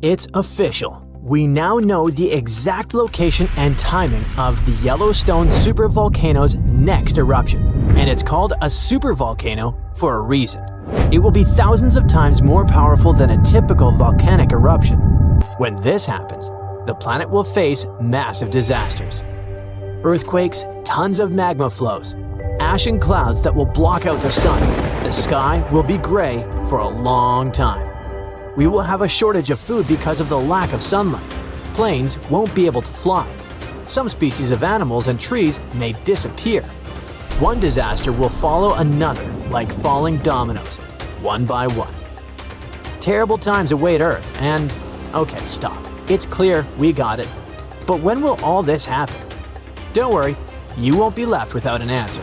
It's official. We now know the exact location and timing of the Yellowstone supervolcano's next eruption, and it's called a supervolcano for a reason. It will be thousands of times more powerful than a typical volcanic eruption. When this happens, the planet will face massive disasters. Earthquakes, tons of magma flows, ash and clouds that will block out the sun. The sky will be gray for a long time. We will have a shortage of food because of the lack of sunlight. Planes won't be able to fly. Some species of animals and trees may disappear. One disaster will follow another, like falling dominoes, one by one. Terrible times await Earth, and okay, stop. It's clear, we got it. But when will all this happen? Don't worry, you won't be left without an answer.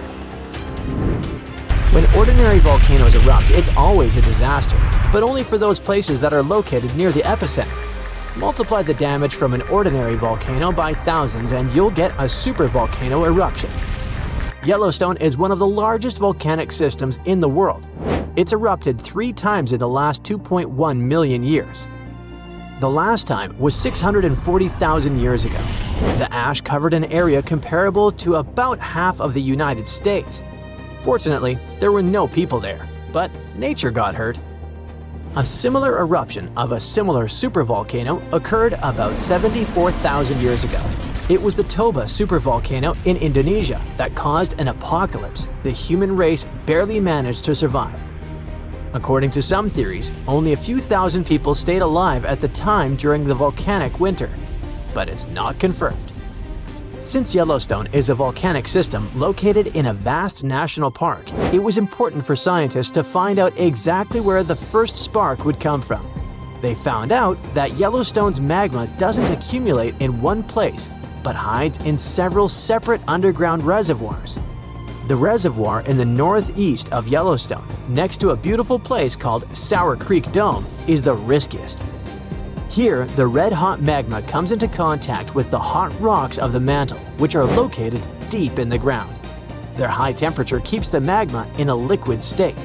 When ordinary volcanoes erupt, it's always a disaster, but only for those places that are located near the epicenter. Multiply the damage from an ordinary volcano by thousands and you'll get a supervolcano eruption. Yellowstone is one of the largest volcanic systems in the world. It's erupted 3 times in the last 2.1 million years. The last time was 640,000 years ago. The ash covered an area comparable to about half of the United States. Fortunately, there were no people there, but nature got hurt. A similar eruption of a similar supervolcano occurred about 74,000 years ago. It was the Toba supervolcano in Indonesia that caused an apocalypse the human race barely managed to survive. According to some theories, only a few thousand people stayed alive at the time during the volcanic winter, but it's not confirmed. Since Yellowstone is a volcanic system located in a vast national park, it was important for scientists to find out exactly where the first spark would come from. They found out that Yellowstone's magma doesn't accumulate in one place, but hides in several separate underground reservoirs. The reservoir in the northeast of Yellowstone, next to a beautiful place called Sour Creek Dome, is the riskiest. Here, the red-hot magma comes into contact with the hot rocks of the mantle, which are located deep in the ground. Their high temperature keeps the magma in a liquid state.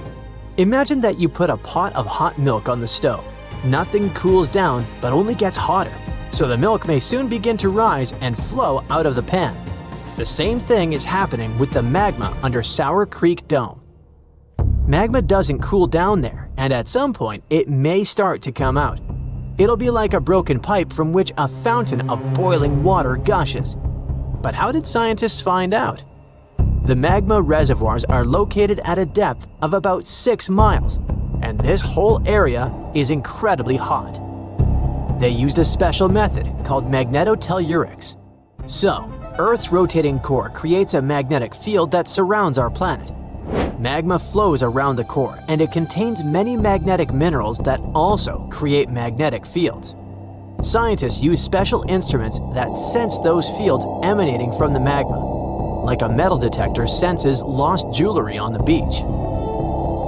Imagine that you put a pot of hot milk on the stove. Nothing cools down, but only gets hotter, so the milk may soon begin to rise and flow out of the pan. The same thing is happening with the magma under Sour Creek Dome. Magma doesn't cool down there, and at some point it may start to come out. It'll be like a broken pipe from which a fountain of boiling water gushes. But how did scientists find out? The magma reservoirs are located at a depth of about 6 miles, and this whole area is incredibly hot. They used a special method called magnetotellurics. So, Earth's rotating core creates a magnetic field that surrounds our planet. Magma flows around the core, and it contains many magnetic minerals that also create magnetic fields. Scientists use special instruments that sense those fields emanating from the magma, like a metal detector senses lost jewelry on the beach.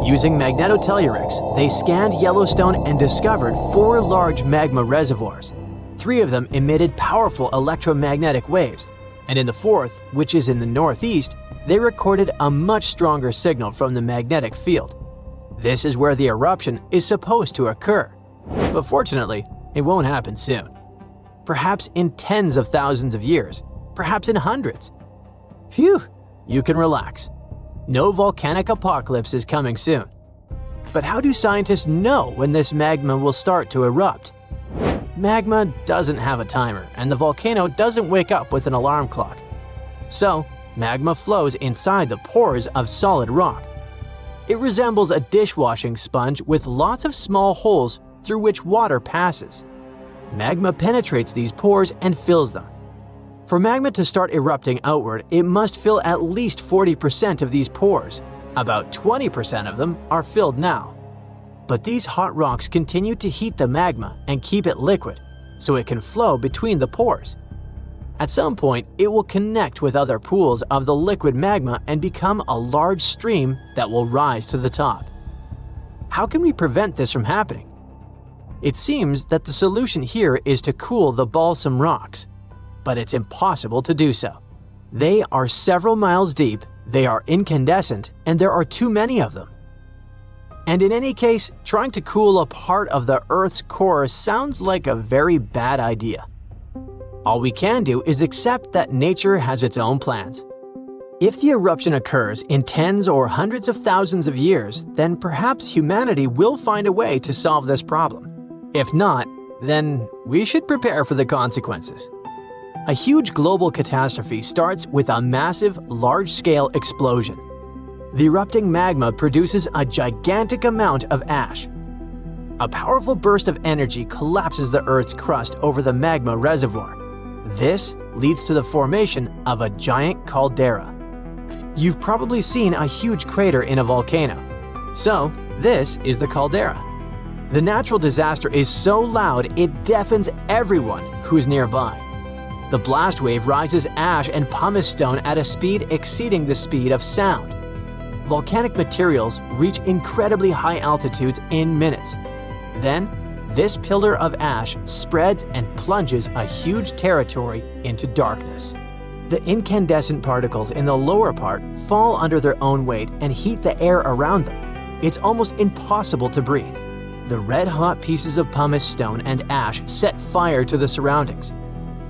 Using magnetotellurics, they scanned Yellowstone and discovered 4 large magma reservoirs. 3 of them emitted powerful electromagnetic waves, and in the 4th, which is in the northeast, they recorded a much stronger signal from the magnetic field. This is where the eruption is supposed to occur. But fortunately, it won't happen soon. Perhaps in tens of thousands of years, perhaps in hundreds. Phew, you can relax. No volcanic apocalypse is coming soon. But how do scientists know when this magma will start to erupt? Magma doesn't have a timer, and the volcano doesn't wake up with an alarm clock. So, magma flows inside the pores of solid rock. It resembles a dishwashing sponge with lots of small holes through which water passes. Magma penetrates these pores and fills them. For magma to start erupting outward, it must fill at least 40% of these pores. About 20% of them are filled now. But these hot rocks continue to heat the magma and keep it liquid, so it can flow between the pores. At some point, it will connect with other pools of the liquid magma and become a large stream that will rise to the top. How can we prevent this from happening? It seems that the solution here is to cool the balsam rocks, but it's impossible to do so. They are several miles deep, they are incandescent, and there are too many of them. And in any case, trying to cool a part of the Earth's core sounds like a very bad idea. All we can do is accept that nature has its own plans. If the eruption occurs in tens or hundreds of thousands of years, then perhaps humanity will find a way to solve this problem. If not, then we should prepare for the consequences. A huge global catastrophe starts with a massive, large-scale explosion. The erupting magma produces a gigantic amount of ash. A powerful burst of energy collapses the Earth's crust over the magma reservoir. This leads to the formation of a giant caldera. You've probably seen a huge crater in a volcano. So, this is the caldera. The natural disaster is so loud it deafens everyone who's nearby. The blast wave rises ash and pumice stone at a speed exceeding the speed of sound. Volcanic materials reach incredibly high altitudes in minutes. Then, this pillar of ash spreads and plunges a huge territory into darkness. The incandescent particles in the lower part fall under their own weight and heat the air around them. It's almost impossible to breathe. The red-hot pieces of pumice stone and ash set fire to the surroundings.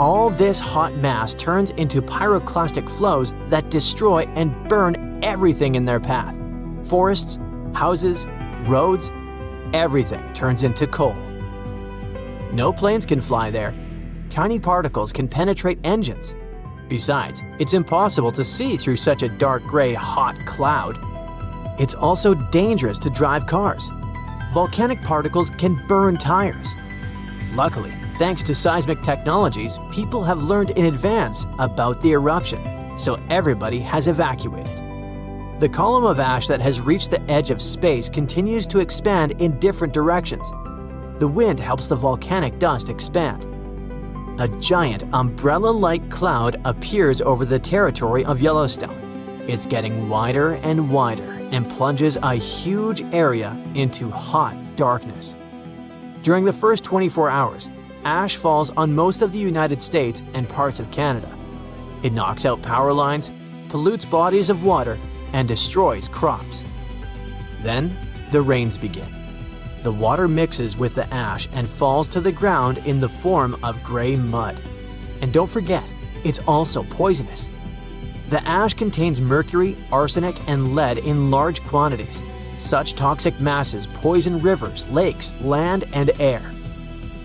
All this hot mass turns into pyroclastic flows that destroy and burn everything in their path. Forests, houses, roads, everything turns into coal. No planes can fly there. Tiny particles can penetrate engines. Besides, it's impossible to see through such a dark gray, hot cloud. It's also dangerous to drive cars. Volcanic particles can burn tires. Luckily, thanks to seismic technologies, people have learned in advance about the eruption, so everybody has evacuated. The column of ash that has reached the edge of space continues to expand in different directions. The wind helps the volcanic dust expand. A giant umbrella-like cloud appears over the territory of Yellowstone. It's getting wider and wider and plunges a huge area into hot darkness. During the first 24 hours, ash falls on most of the United States and parts of Canada. It knocks out power lines, pollutes bodies of water, and destroys crops. Then, the rains begin. The water mixes with the ash and falls to the ground in the form of gray mud. And don't forget, it's also poisonous. The ash contains mercury, arsenic, and lead in large quantities. Such toxic masses poison rivers, lakes, land, and air.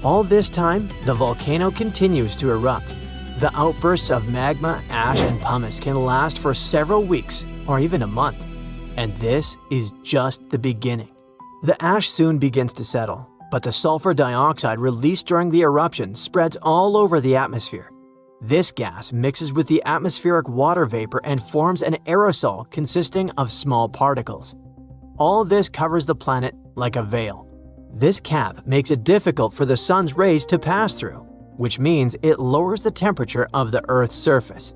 All this time, the volcano continues to erupt. The outbursts of magma, ash, and pumice can last for several weeks or even a month. And this is just the beginning. The ash soon begins to settle, but the sulfur dioxide released during the eruption spreads all over the atmosphere. This gas mixes with the atmospheric water vapor and forms an aerosol consisting of small particles. All this covers the planet like a veil. This cap makes it difficult for the sun's rays to pass through, which means it lowers the temperature of the Earth's surface.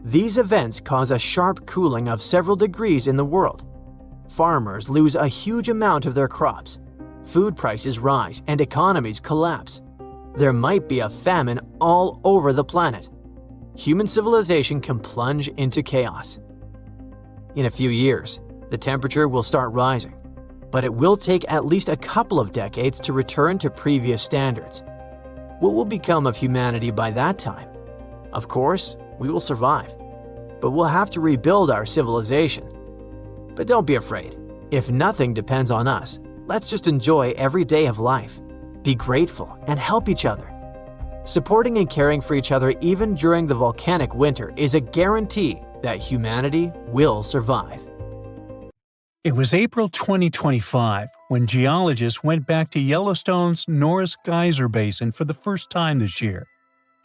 These events cause a sharp cooling of several degrees in the world. Farmers lose a huge amount of their crops. Food prices rise and economies collapse. There might be a famine all over the planet. Human civilization can plunge into chaos. In a few years, the temperature will start rising, but it will take at least a couple of decades to return to previous standards. What will become of humanity by that time? Of course, we will survive, but we'll have to rebuild our civilization. But don't be afraid. If nothing depends on us, let's just enjoy every day of life. Be grateful and help each other. Supporting and caring for each other even during the volcanic winter is a guarantee that humanity will survive. It was April 2025 when geologists went back to Yellowstone's Norris Geyser Basin for the first time this year.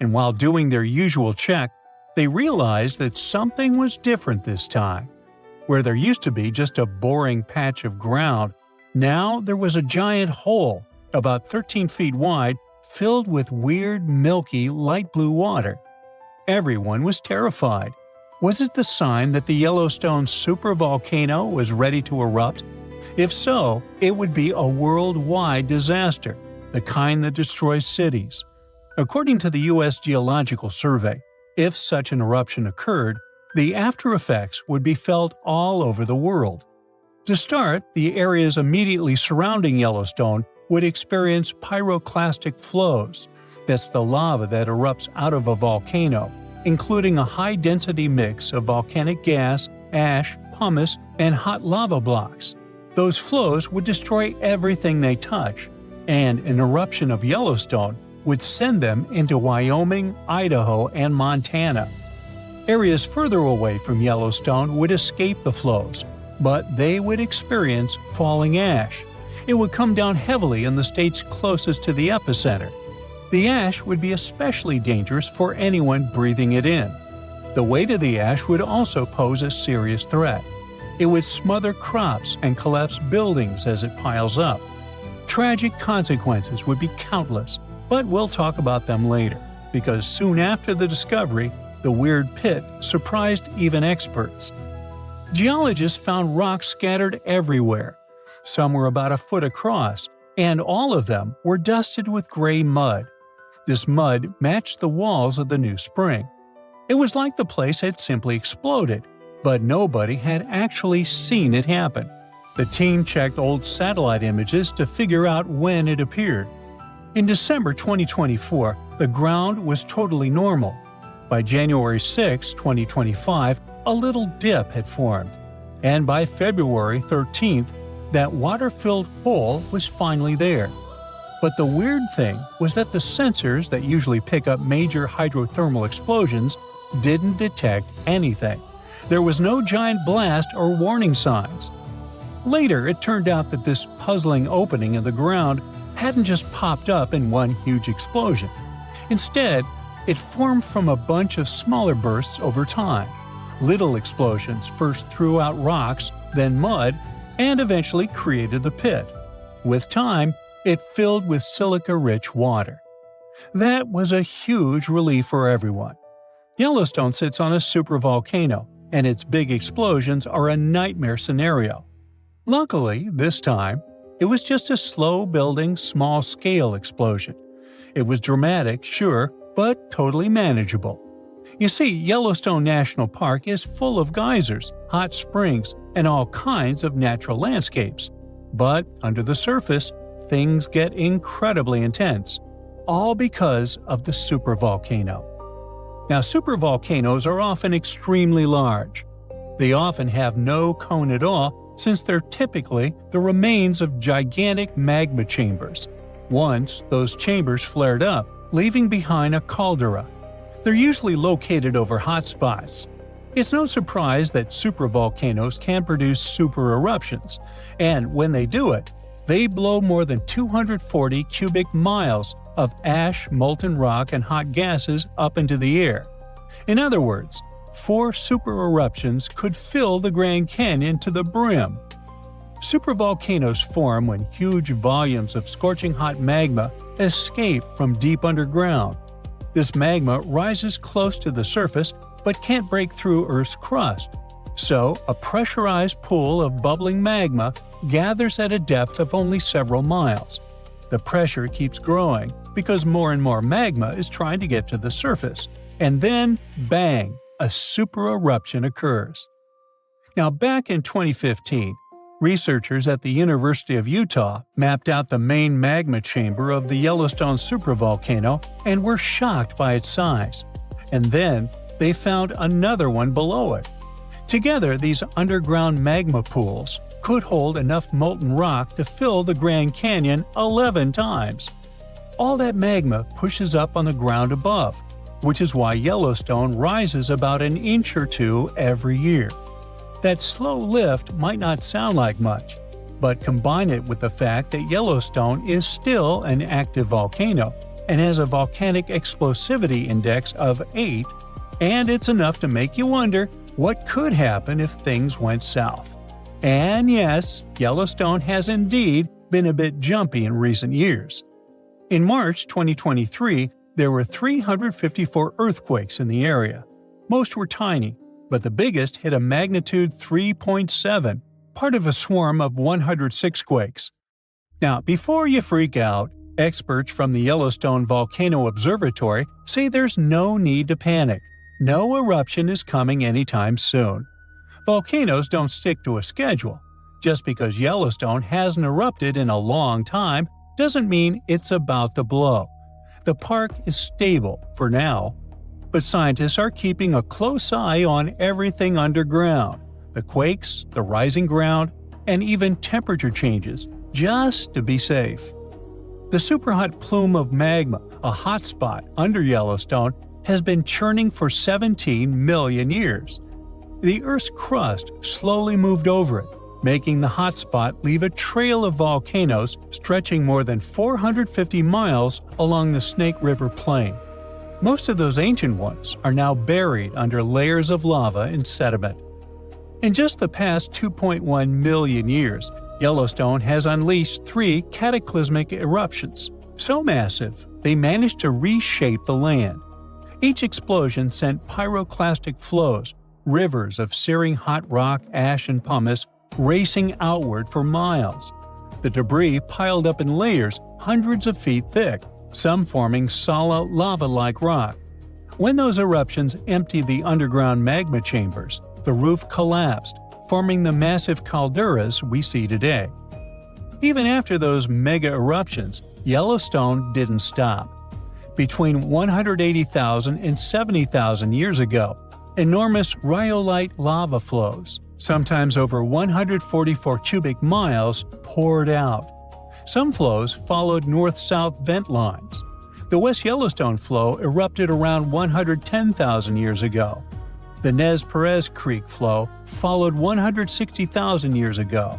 And while doing their usual check, they realized that something was different this time. Where there used to be just a boring patch of ground, now there was a giant hole, about 13 feet wide, filled with weird, milky, light blue water. Everyone was terrified. Was it the sign that the Yellowstone supervolcano was ready to erupt? If so, it would be a worldwide disaster, the kind that destroys cities. According to the U.S. Geological Survey, if such an eruption occurred, the after effects would be felt all over the world. To start, the areas immediately surrounding Yellowstone would experience pyroclastic flows. That's the lava that erupts out of a volcano, including a high-density mix of volcanic gas, ash, pumice, and hot lava blocks. Those flows would destroy everything they touch, and an eruption of Yellowstone would send them into Wyoming, Idaho, and Montana. Areas further away from Yellowstone would escape the flows, but they would experience falling ash. It would come down heavily in the states closest to the epicenter. The ash would be especially dangerous for anyone breathing it in. The weight of the ash would also pose a serious threat. It would smother crops and collapse buildings as it piles up. Tragic consequences would be countless, but we'll talk about them later, because soon after the discovery, the weird pit surprised even experts. Geologists found rocks scattered everywhere. Some were about a foot across, and all of them were dusted with gray mud. This mud matched the walls of the new spring. It was like the place had simply exploded, but nobody had actually seen it happen. The team checked old satellite images to figure out when it appeared. In December 2024, the ground was totally normal. By January 6, 2025, a little dip had formed. And by February 13th, that water-filled hole was finally there. But the weird thing was that the sensors that usually pick up major hydrothermal explosions didn't detect anything. There was no giant blast or warning signs. Later, it turned out that this puzzling opening in the ground hadn't just popped up in one huge explosion. Instead, it formed from a bunch of smaller bursts over time. Little explosions first threw out rocks, then mud, and eventually created the pit. With time, it filled with silica-rich water. That was a huge relief for everyone. Yellowstone sits on a supervolcano, and its big explosions are a nightmare scenario. Luckily, this time, it was just a slow-building, small-scale explosion. It was dramatic, sure, but totally manageable. You see, Yellowstone National Park is full of geysers, hot springs, and all kinds of natural landscapes. But under the surface, things get incredibly intense, all because of the supervolcano. Now, supervolcanoes are often extremely large. They often have no cone at all, since they're typically the remains of gigantic magma chambers. Once, those chambers flared up, leaving behind a caldera. They're usually located over hotspots. It's no surprise that supervolcanoes can produce super eruptions, and when they do it, they blow more than 240 cubic miles of ash, molten rock, and hot gases up into the air. In other words, 4 super eruptions could fill the Grand Canyon to the brim. Supervolcanoes form when huge volumes of scorching hot magma escape from deep underground. This magma rises close to the surface but can't break through Earth's crust. So, a pressurized pool of bubbling magma gathers at a depth of only several miles. The pressure keeps growing because more and more magma is trying to get to the surface. And then, bang, a super eruption occurs. Now, back in 2015, researchers at the University of Utah mapped out the main magma chamber of the Yellowstone supervolcano and were shocked by its size. And then, they found another one below it. Together, these underground magma pools could hold enough molten rock to fill the Grand Canyon 11 times. All that magma pushes up on the ground above, which is why Yellowstone rises about an inch or two every year. That slow lift might not sound like much, but combine it with the fact that Yellowstone is still an active volcano and has a volcanic explosivity index of 8, and it's enough to make you wonder what could happen if things went south. And yes, Yellowstone has indeed been a bit jumpy in recent years. In March 2023, there were 354 earthquakes in the area. Most were tiny, but the biggest hit a magnitude 3.7, part of a swarm of 106 quakes. Now, before you freak out, experts from the Yellowstone Volcano Observatory say there's no need to panic. No eruption is coming anytime soon. Volcanoes don't stick to a schedule. Just because Yellowstone hasn't erupted in a long time doesn't mean it's about to blow. The park is stable for now, but scientists are keeping a close eye on everything underground, the quakes, the rising ground, and even temperature changes, just to be safe. The superhot plume of magma, a hotspot under Yellowstone, has been churning for 17 million years. The Earth's crust slowly moved over it, making the hotspot leave a trail of volcanoes stretching more than 450 miles along the Snake River Plain. Most of those ancient ones are now buried under layers of lava and sediment. In just the past 2.1 million years, Yellowstone has unleashed 3 cataclysmic eruptions, so massive they managed to reshape the land. Each explosion sent pyroclastic flows, rivers of searing hot rock, ash, and pumice racing outward for miles. The debris piled up in layers hundreds of feet thick, some forming solid lava-like rock. When those eruptions emptied the underground magma chambers, the roof collapsed, forming the massive calderas we see today. Even after those mega eruptions, Yellowstone didn't stop. Between 180,000 and 70,000 years ago, enormous rhyolite lava flows, sometimes over 144 cubic miles, poured out. Some flows followed north-south vent lines. The West Yellowstone flow erupted around 110,000 years ago. The Nez Perez Creek flow followed 160,000 years ago.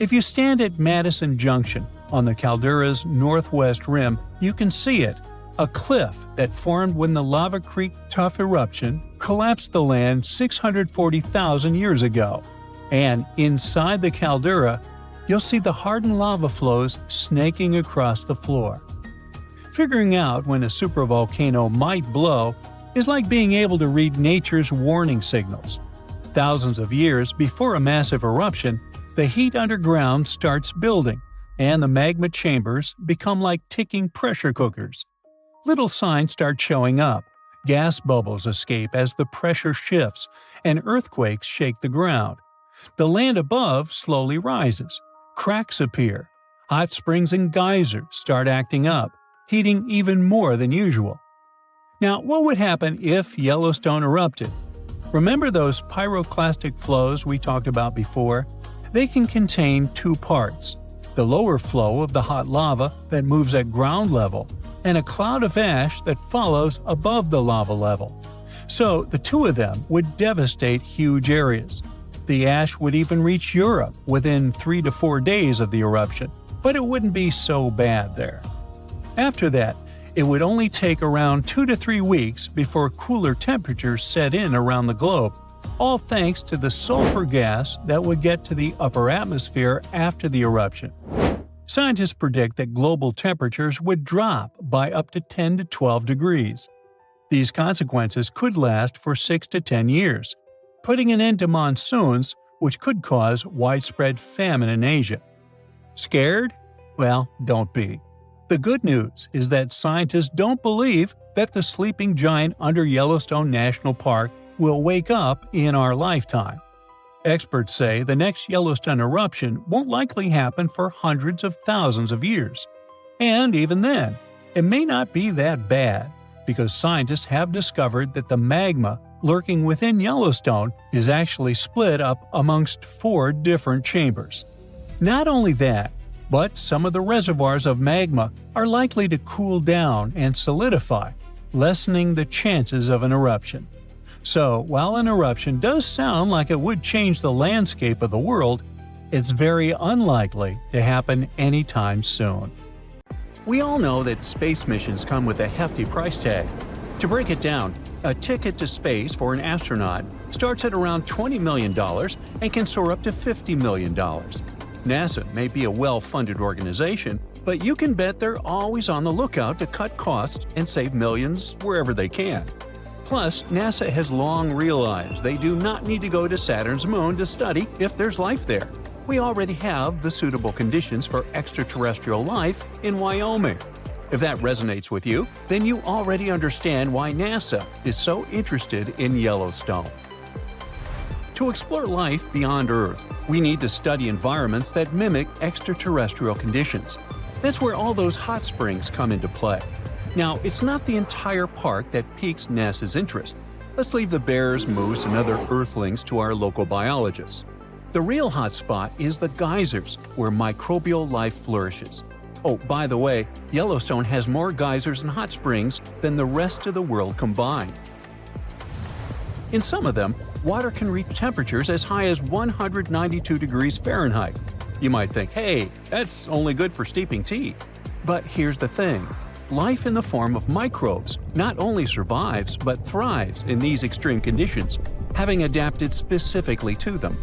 If you stand at Madison Junction on the caldera's northwest rim, you can see it, a cliff that formed when the Lava Creek Tuff eruption collapsed the land 640,000 years ago. And inside the caldera, you'll see the hardened lava flows snaking across the floor. Figuring out when a supervolcano might blow is like being able to read nature's warning signals. Thousands of years before a massive eruption, the heat underground starts building, and the magma chambers become like ticking pressure cookers. Little signs start showing up. Gas bubbles escape as the pressure shifts, and earthquakes shake the ground. The land above slowly rises. Cracks appear. Hot springs and geysers start acting up, heating even more than usual. Now, what would happen if Yellowstone erupted? Remember those pyroclastic flows we talked about before? They can contain 2 parts: the lower flow of the hot lava that moves at ground level, and a cloud of ash that follows above the lava level. So the 2 of them would devastate huge areas. The ash would even reach Europe within 3 to 4 days of the eruption, but it wouldn't be so bad there. After that, it would only take around 2 to 3 weeks before cooler temperatures set in around the globe, all thanks to the sulfur gas that would get to the upper atmosphere after the eruption. Scientists predict that global temperatures would drop by up to 10 to 12 degrees. These consequences could last for 6 to 10 years, putting an end to monsoons, which could cause widespread famine in Asia. Scared? Well, don't be. The good news is that scientists don't believe that the sleeping giant under Yellowstone National Park will wake up in our lifetime. Experts say the next Yellowstone eruption won't likely happen for hundreds of thousands of years. And even then, it may not be that bad, because scientists have discovered that the magma lurking within Yellowstone is actually split up amongst 4 different chambers. Not only that, but some of the reservoirs of magma are likely to cool down and solidify, lessening the chances of an eruption. So, while an eruption does sound like it would change the landscape of the world, it's very unlikely to happen anytime soon. We all know that space missions come with a hefty price tag. To break it down, a ticket to space for an astronaut starts at around $20 million and can soar up to $50 million. NASA may be a well-funded organization, but you can bet they're always on the lookout to cut costs and save millions wherever they can. Plus, NASA has long realized they do not need to go to Saturn's moon to study if there's life there. We already have the suitable conditions for extraterrestrial life in Wyoming. If that resonates with you, then you already understand why NASA is so interested in Yellowstone. To explore life beyond Earth, we need to study environments that mimic extraterrestrial conditions. That's where all those hot springs come into play. Now, it's not the entire park that piques NASA's interest. Let's leave the bears, moose, and other Earthlings to our local biologists. The real hotspot is the geysers, where microbial life flourishes. Oh, by the way, Yellowstone has more geysers and hot springs than the rest of the world combined. In some of them, water can reach temperatures as high as 192 degrees Fahrenheit. You might think, hey, that's only good for steeping tea. But here's the thing. Life in the form of microbes not only survives but thrives in these extreme conditions, having adapted specifically to them.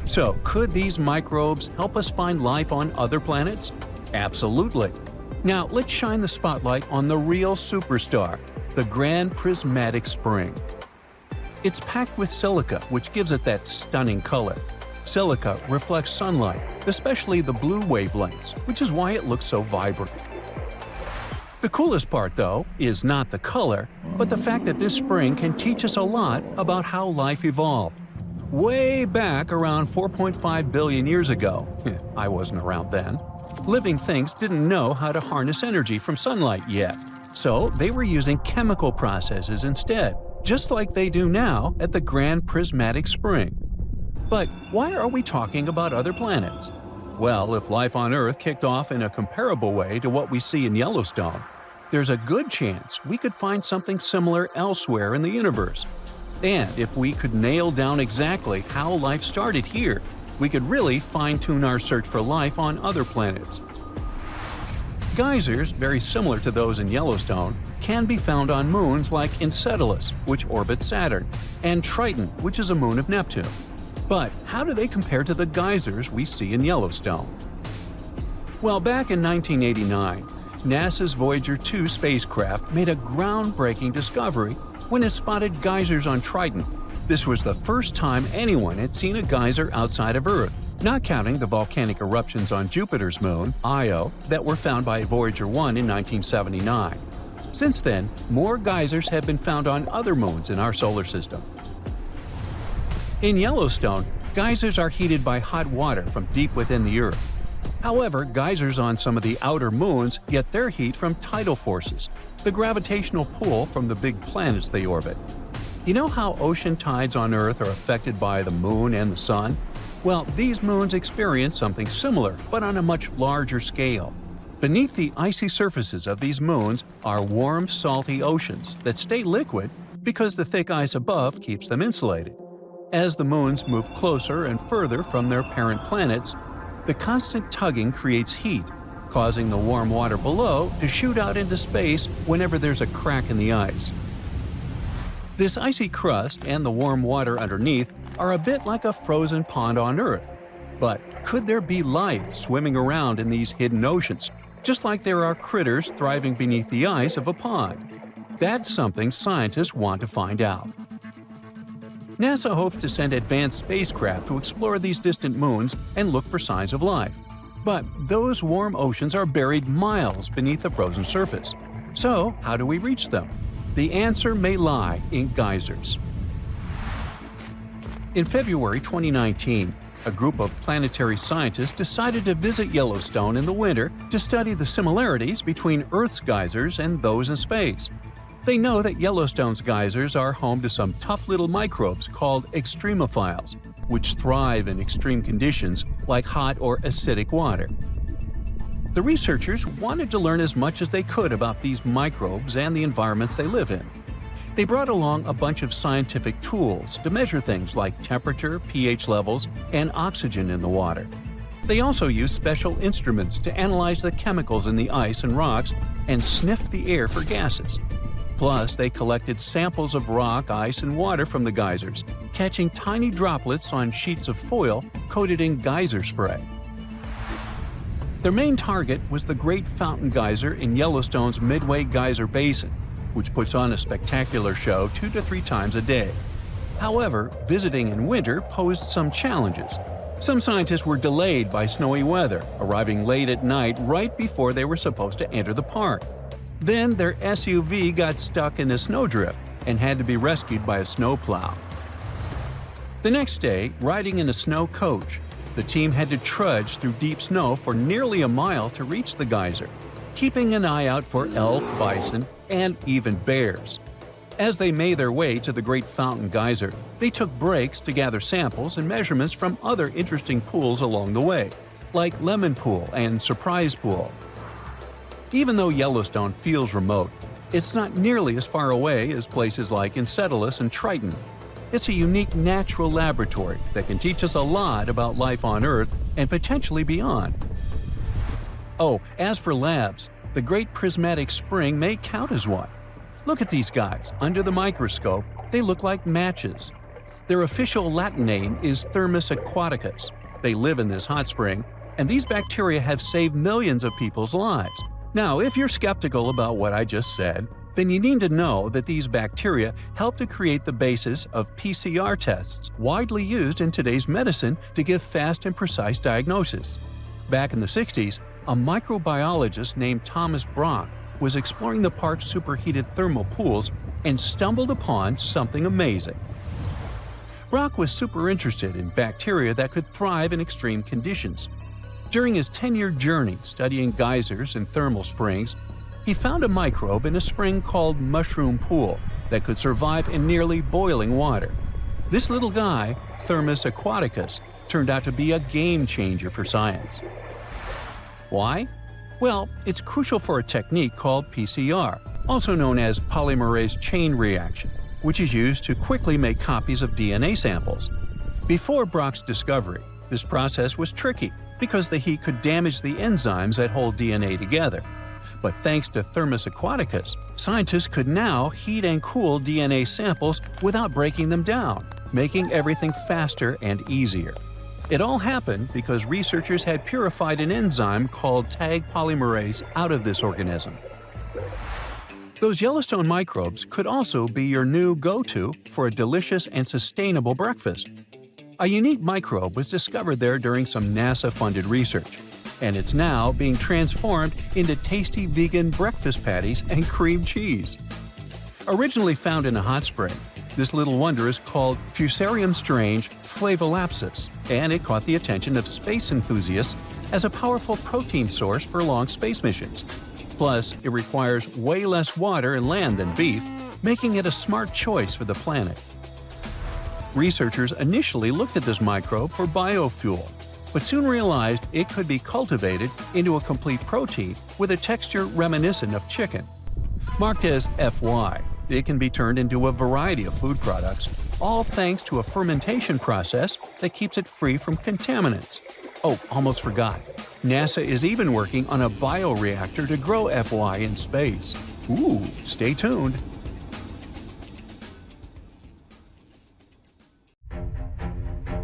So, could these microbes help us find life on other planets? Absolutely. Now, let's shine the spotlight on the real superstar, the Grand Prismatic Spring. It's packed with silica, which gives it that stunning color. Silica reflects sunlight, especially the blue wavelengths, which is why it looks so vibrant. The coolest part, though, is not the color, but the fact that this spring can teach us a lot about how life evolved. Way back around 4.5 billion years ago, I wasn't around then, living things didn't know how to harness energy from sunlight yet, so they were using chemical processes instead, just like they do now at the Grand Prismatic Spring. But why are we talking about other planets? Well, if life on Earth kicked off in a comparable way to what we see in Yellowstone, there's a good chance we could find something similar elsewhere in the universe. And if we could nail down exactly how life started here, we could really fine-tune our search for life on other planets. Geysers, very similar to those in Yellowstone, can be found on moons like Enceladus, which orbits Saturn, and Triton, which is a moon of Neptune. But how do they compare to the geysers we see in Yellowstone? Well, back in 1989, NASA's Voyager 2 spacecraft made a groundbreaking discovery when it spotted geysers on Triton. This was the first time anyone had seen a geyser outside of Earth, not counting the volcanic eruptions on Jupiter's moon, Io, that were found by Voyager 1 in 1979. Since then, more geysers have been found on other moons in our solar system. In Yellowstone, geysers are heated by hot water from deep within the Earth. However, geysers on some of the outer moons get their heat from tidal forces, the gravitational pull from the big planets they orbit. You know how ocean tides on Earth are affected by the moon and the sun? Well, these moons experience something similar, but on a much larger scale. Beneath the icy surfaces of these moons are warm, salty oceans that stay liquid because the thick ice above keeps them insulated. As the moons move closer and further from their parent planets, the constant tugging creates heat, causing the warm water below to shoot out into space whenever there's a crack in the ice. This icy crust and the warm water underneath are a bit like a frozen pond on Earth. But could there be life swimming around in these hidden oceans, just like there are critters thriving beneath the ice of a pond? That's something scientists want to find out. NASA hopes to send advanced spacecraft to explore these distant moons and look for signs of life. But those warm oceans are buried miles beneath the frozen surface. So, how do we reach them? The answer may lie in geysers. In February 2019, a group of planetary scientists decided to visit Yellowstone in the winter to study the similarities between Earth's geysers and those in space. They know that Yellowstone's geysers are home to some tough little microbes called extremophiles, which thrive in extreme conditions like hot or acidic water. The researchers wanted to learn as much as they could about these microbes and the environments they live in. They brought along a bunch of scientific tools to measure things like temperature, pH levels, and oxygen in the water. They also used special instruments to analyze the chemicals in the ice and rocks and sniff the air for gases. Plus, they collected samples of rock, ice, and water from the geysers, catching tiny droplets on sheets of foil coated in geyser spray. Their main target was the Great Fountain Geyser in Yellowstone's Midway Geyser Basin, which puts on a spectacular show 2 to 3 times a day. However, visiting in winter posed some challenges. Some scientists were delayed by snowy weather, arriving late at night right before they were supposed to enter the park. Then their SUV got stuck in a snowdrift and had to be rescued by a snowplow. The next day, riding in a snow coach, the team had to trudge through deep snow for nearly a mile to reach the geyser, keeping an eye out for elk, bison, and even bears. As they made their way to the Great Fountain Geyser, they took breaks to gather samples and measurements from other interesting pools along the way, like Lemon Pool and Surprise Pool. Even though Yellowstone feels remote, it's not nearly as far away as places like Enceladus and Triton. It's a unique natural laboratory that can teach us a lot about life on Earth and potentially beyond. Oh, as for labs, the Great Prismatic Spring may count as one. Look at these guys. Under the microscope, they look like matches. Their official Latin name is Thermus aquaticus. They live in this hot spring, and these bacteria have saved millions of people's lives. Now, if you're skeptical about what I just said, then you need to know that these bacteria help to create the basis of PCR tests, widely used in today's medicine to give fast and precise diagnosis. Back in the 60s, a microbiologist named Thomas Brock was exploring the park's superheated thermal pools and stumbled upon something amazing. Brock was super interested in bacteria that could thrive in extreme conditions. During his 10-year journey studying geysers and thermal springs, he found a microbe in a spring called Mushroom Pool that could survive in nearly boiling water. This little guy, Thermus aquaticus, turned out to be a game changer for science. Why? Well, it's crucial for a technique called PCR, also known as polymerase chain reaction, which is used to quickly make copies of DNA samples. Before Brock's discovery, this process was tricky because the heat could damage the enzymes that hold DNA together. But thanks to Thermus aquaticus, scientists could now heat and cool DNA samples without breaking them down, making everything faster and easier. It all happened because researchers had purified an enzyme called tag polymerase out of this organism. Those Yellowstone microbes could also be your new go-to for a delicious and sustainable breakfast. A unique microbe was discovered there during some NASA-funded research, and it's now being transformed into tasty vegan breakfast patties and cream cheese. Originally found in a hot spring, this little wonder is called Fusarium strange flavolapsus, and it caught the attention of space enthusiasts as a powerful protein source for long space missions. Plus, it requires way less water and land than beef, making it a smart choice for the planet. Researchers initially looked at this microbe for biofuel, but soon realized it could be cultivated into a complete protein with a texture reminiscent of chicken. Marked as FY, it can be turned into a variety of food products, all thanks to a fermentation process that keeps it free from contaminants. Oh, almost forgot. NASA is even working on a bioreactor to grow FY in space. Ooh, stay tuned.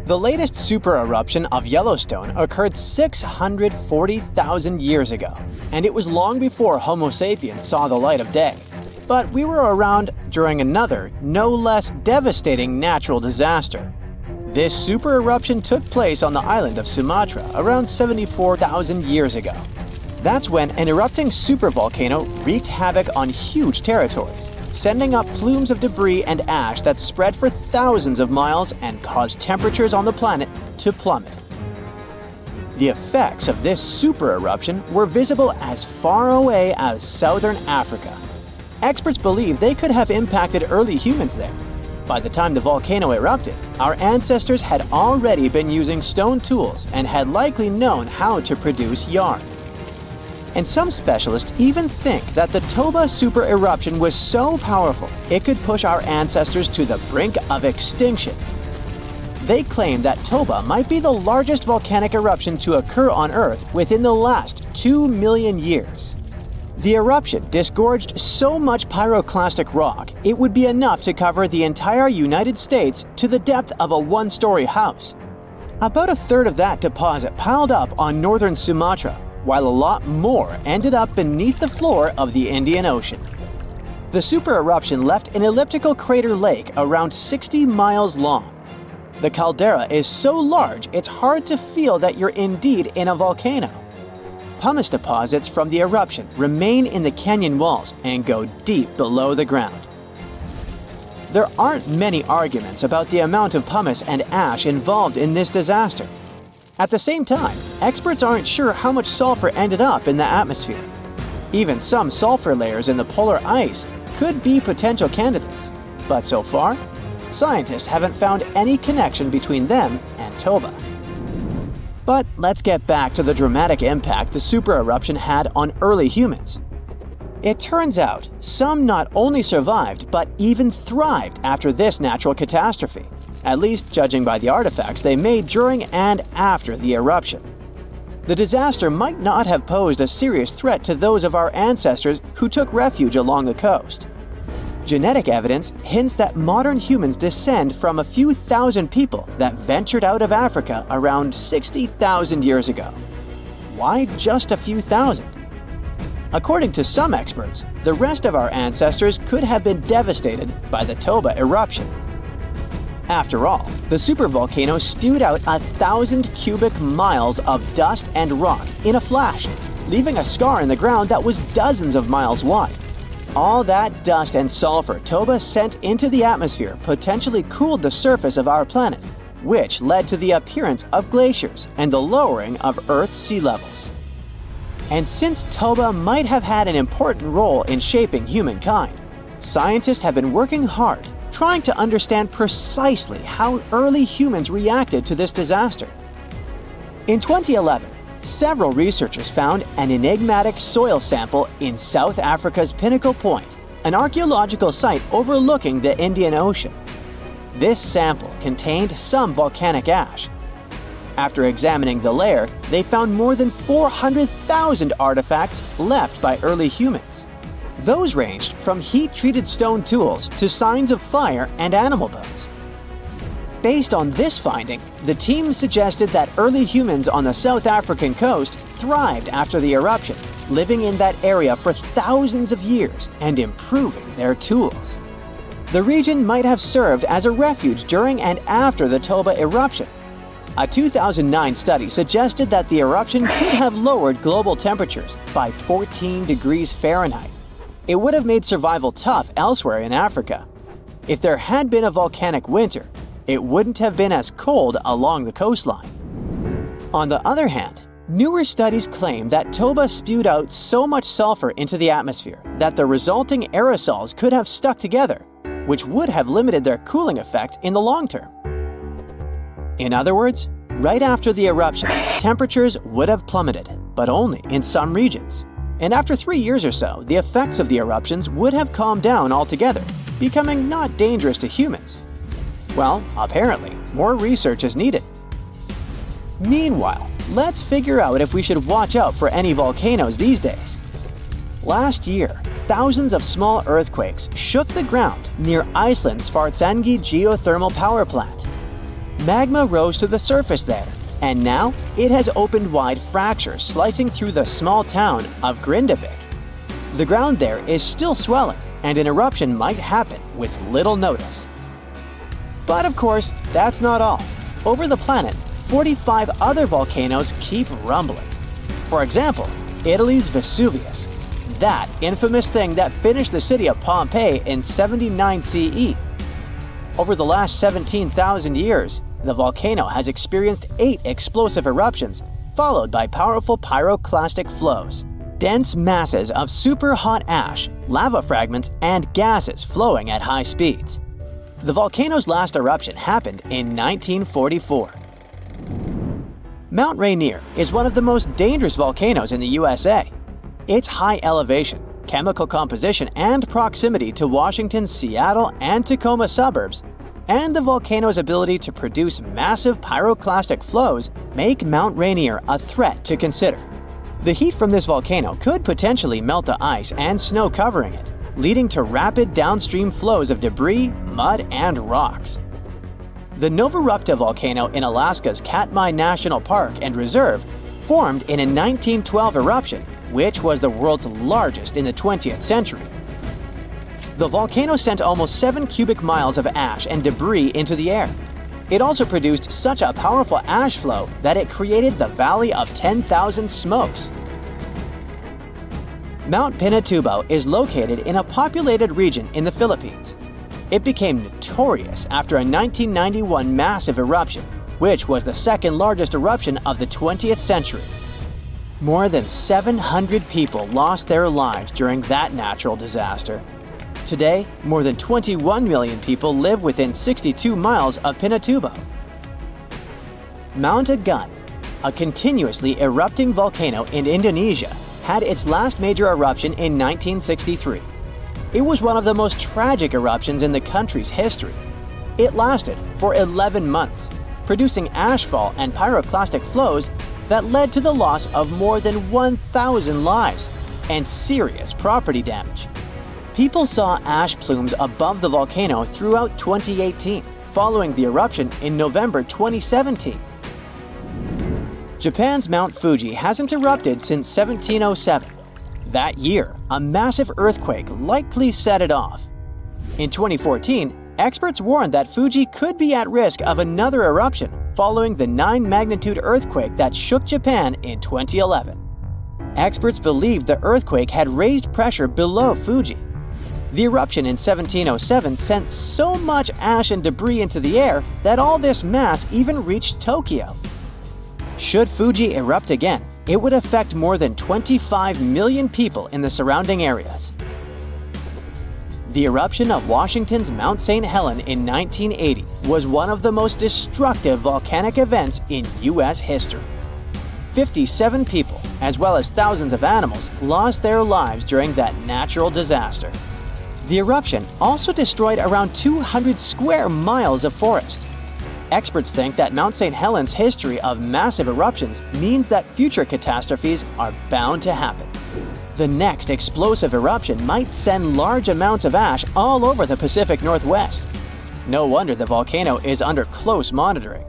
The latest super eruption of Yellowstone occurred 640,000 years ago, and it was long before Homo sapiens saw the light of day. But we were around during another, no less devastating natural disaster. This super eruption took place on the island of Sumatra around 74,000 years ago. That's when an erupting supervolcano wreaked havoc on huge territories, sending up plumes of debris and ash that spread for thousands of miles and caused temperatures on the planet to plummet. The effects of this super eruption were visible as far away as southern Africa. Experts believe they could have impacted early humans there. By the time the volcano erupted, our ancestors had already been using stone tools and had likely known how to produce yarn. And some specialists even think that the Toba super eruption was so powerful it could push our ancestors to the brink of extinction. They claim that Toba might be the largest volcanic eruption to occur on Earth within the last 2 million years. The eruption disgorged so much pyroclastic rock it would be enough to cover the entire United States to the depth of a one-story house. About a third of that deposit piled up on northern Sumatra, while a lot more ended up beneath the floor of the Indian Ocean. The super eruption left an elliptical crater lake around 60 miles long. The caldera is so large it's hard to feel that you're indeed in a volcano. Pumice deposits from the eruption remain in the canyon walls and go deep below the ground. There aren't many arguments about the amount of pumice and ash involved in this disaster. At the same time, experts aren't sure how much sulfur ended up in the atmosphere. Even some sulfur layers in the polar ice could be potential candidates, but so far, scientists haven't found any connection between them and Toba. But let's get back to the dramatic impact the super eruption had on early humans. It turns out some not only survived but even thrived after this natural catastrophe, at least judging by the artifacts they made during and after the eruption. The disaster might not have posed a serious threat to those of our ancestors who took refuge along the coast. Genetic evidence hints that modern humans descend from a few thousand people that ventured out of Africa around 60,000 years ago. Why just a few thousand? According to some experts, the rest of our ancestors could have been devastated by the Toba eruption. After all, the supervolcano spewed out 1,000 cubic miles of dust and rock in a flash, leaving a scar in the ground that was dozens of miles wide. All that dust and sulfur Toba sent into the atmosphere potentially cooled the surface of our planet, which led to the appearance of glaciers and the lowering of Earth's sea levels. And since Toba might have had an important role in shaping humankind, scientists have been working hard trying to understand precisely how early humans reacted to this disaster. In 2011, several researchers found an enigmatic soil sample in South Africa's Pinnacle Point, an archaeological site overlooking the Indian Ocean. This sample contained some volcanic ash. After examining the layer, they found more than 400,000 artifacts left by early humans. Those ranged from heat-treated stone tools to signs of fire and animal bones. Based on this finding, the team suggested that early humans on the South African coast thrived after the eruption, living in that area for thousands of years and improving their tools. The region might have served as a refuge during and after the Toba eruption. A 2009 study suggested that the eruption could have lowered global temperatures by 14 degrees Fahrenheit. It would have made survival tough elsewhere in Africa. If there had been a volcanic winter, it wouldn't have been as cold along the coastline. On the other hand, newer studies claim that Toba spewed out so much sulfur into the atmosphere that the resulting aerosols could have stuck together, which would have limited their cooling effect in the long term. In other words, right after the eruption, temperatures would have plummeted, but only in some regions. And after 3 years or so, the effects of the eruptions would have calmed down altogether, becoming not dangerous to humans. Well, apparently, more research is needed. Meanwhile, let's figure out if we should watch out for any volcanoes these days. Last year, thousands of small earthquakes shook the ground near Iceland's Svartsengi geothermal power plant. Magma rose to the surface there, and now it has opened wide fractures slicing through the small town of Grindavik. The ground there is still swelling, and an eruption might happen with little notice. But of course, that's not all. Over the planet, 45 other volcanoes keep rumbling. For example, Italy's Vesuvius, that infamous thing that finished the city of Pompeii in 79 CE. Over the last 17,000 years, the volcano has experienced 8 explosive eruptions, followed by powerful pyroclastic flows, dense masses of super hot ash, lava fragments, and gases flowing at high speeds. The volcano's last eruption happened in 1944. Mount Rainier is one of the most dangerous volcanoes in the USA. Its high elevation, chemical composition, and proximity to Washington's Seattle and Tacoma suburbs, and the volcano's ability to produce massive pyroclastic flows make Mount Rainier a threat to consider. The heat from this volcano could potentially melt the ice and snow covering it, leading to rapid downstream flows of debris, mud, and rocks. The Novarupta volcano in Alaska's Katmai National Park and Reserve formed in a 1912 eruption, which was the world's largest in the 20th century. The volcano sent almost 7 cubic miles of ash and debris into the air. It also produced such a powerful ash flow that it created the Valley of 10,000 Smokes. Mount Pinatubo is located in a populated region in the Philippines. It became notorious after a 1991 massive eruption, which was the second largest eruption of the 20th century. More than 700 people lost their lives during that natural disaster. Today, more than 21 million people live within 62 miles of Pinatubo. Mount Agung, a continuously erupting volcano in Indonesia, had its last major eruption in 1963. It was one of the most tragic eruptions in the country's history. It lasted for 11 months, producing ashfall and pyroclastic flows that led to the loss of more than 1,000 lives and serious property damage. People saw ash plumes above the volcano throughout 2018, following the eruption in November 2017. Japan's Mount Fuji hasn't erupted since 1707. That year, a massive earthquake likely set it off. In 2014, experts warned that Fuji could be at risk of another eruption following the 9-magnitude earthquake that shook Japan in 2011. Experts believed the earthquake had raised pressure below Fuji. The eruption in 1707 sent so much ash and debris into the air that all this mass even reached Tokyo. Should Fuji erupt again, it would affect more than 25 million people in the surrounding areas. The eruption of Washington's Mount St. Helens in 1980 was one of the most destructive volcanic events in U.S. history. 57 people, as well as thousands of animals, lost their lives during that natural disaster. The eruption also destroyed around 200 square miles of forest. Experts think that Mount St. Helens' history of massive eruptions means that future catastrophes are bound to happen. The next explosive eruption might send large amounts of ash all over the Pacific Northwest. No wonder the volcano is under close monitoring.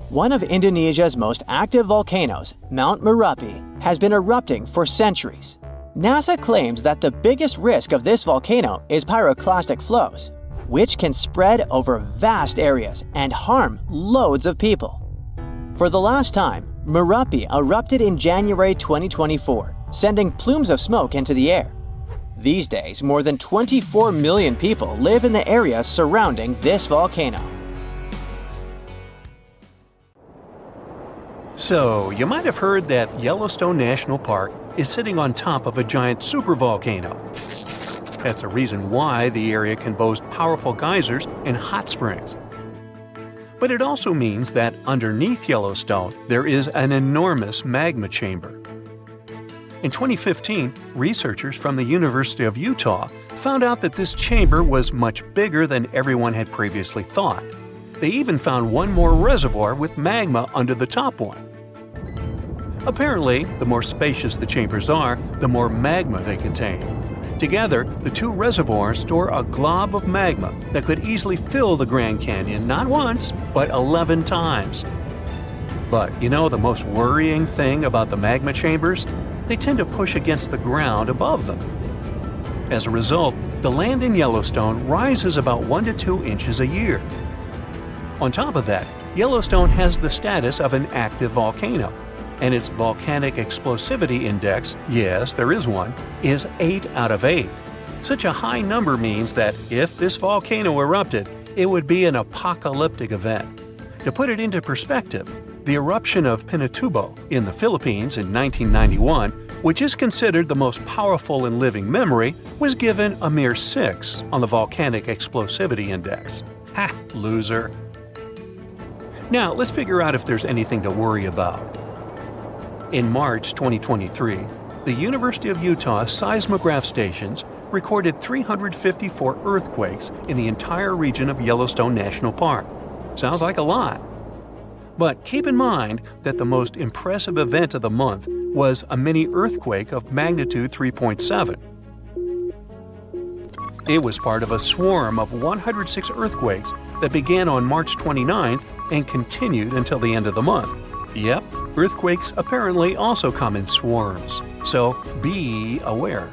One of Indonesia's most active volcanoes, Mount Merapi, has been erupting for centuries. NASA claims that the biggest risk of this volcano is pyroclastic flows, which can spread over vast areas and harm loads of people. For the last time, Merapi erupted in January 2024, sending plumes of smoke into the air. These days, more than 24 million people live in the area surrounding this volcano. So, you might have heard that Yellowstone National Park is sitting on top of a giant supervolcano. That's the reason why the area can boast powerful geysers and hot springs. But it also means that underneath Yellowstone, there is an enormous magma chamber. In 2015, researchers from the University of Utah found out that this chamber was much bigger than everyone had previously thought. They even found one more reservoir with magma under the top one. Apparently, the more spacious the chambers are, the more magma they contain. Together, the two reservoirs store a glob of magma that could easily fill the Grand Canyon not once, but 11 times. But you know the most worrying thing about the magma chambers? They tend to push against the ground above them. As a result, the land in Yellowstone rises about 1 to 2 inches a year. On top of that, Yellowstone has the status of an active volcano, and its volcanic explosivity index, yes, there is one, is 8 out of 8. Such a high number means that if this volcano erupted, it would be an apocalyptic event. To put it into perspective, the eruption of Pinatubo in the Philippines in 1991, which is considered the most powerful in living memory, was given a mere 6 on the volcanic explosivity index. Ha, loser. Now, let's figure out if there's anything to worry about. In March 2023, the University of Utah seismograph stations recorded 354 earthquakes in the entire region of Yellowstone National Park. Sounds like a lot. But keep in mind that the most impressive event of the month was a mini earthquake of magnitude 3.7. It was part of a swarm of 106 earthquakes that began on March 29th and continued until the end of the month. Yep, earthquakes apparently also come in swarms, so be aware.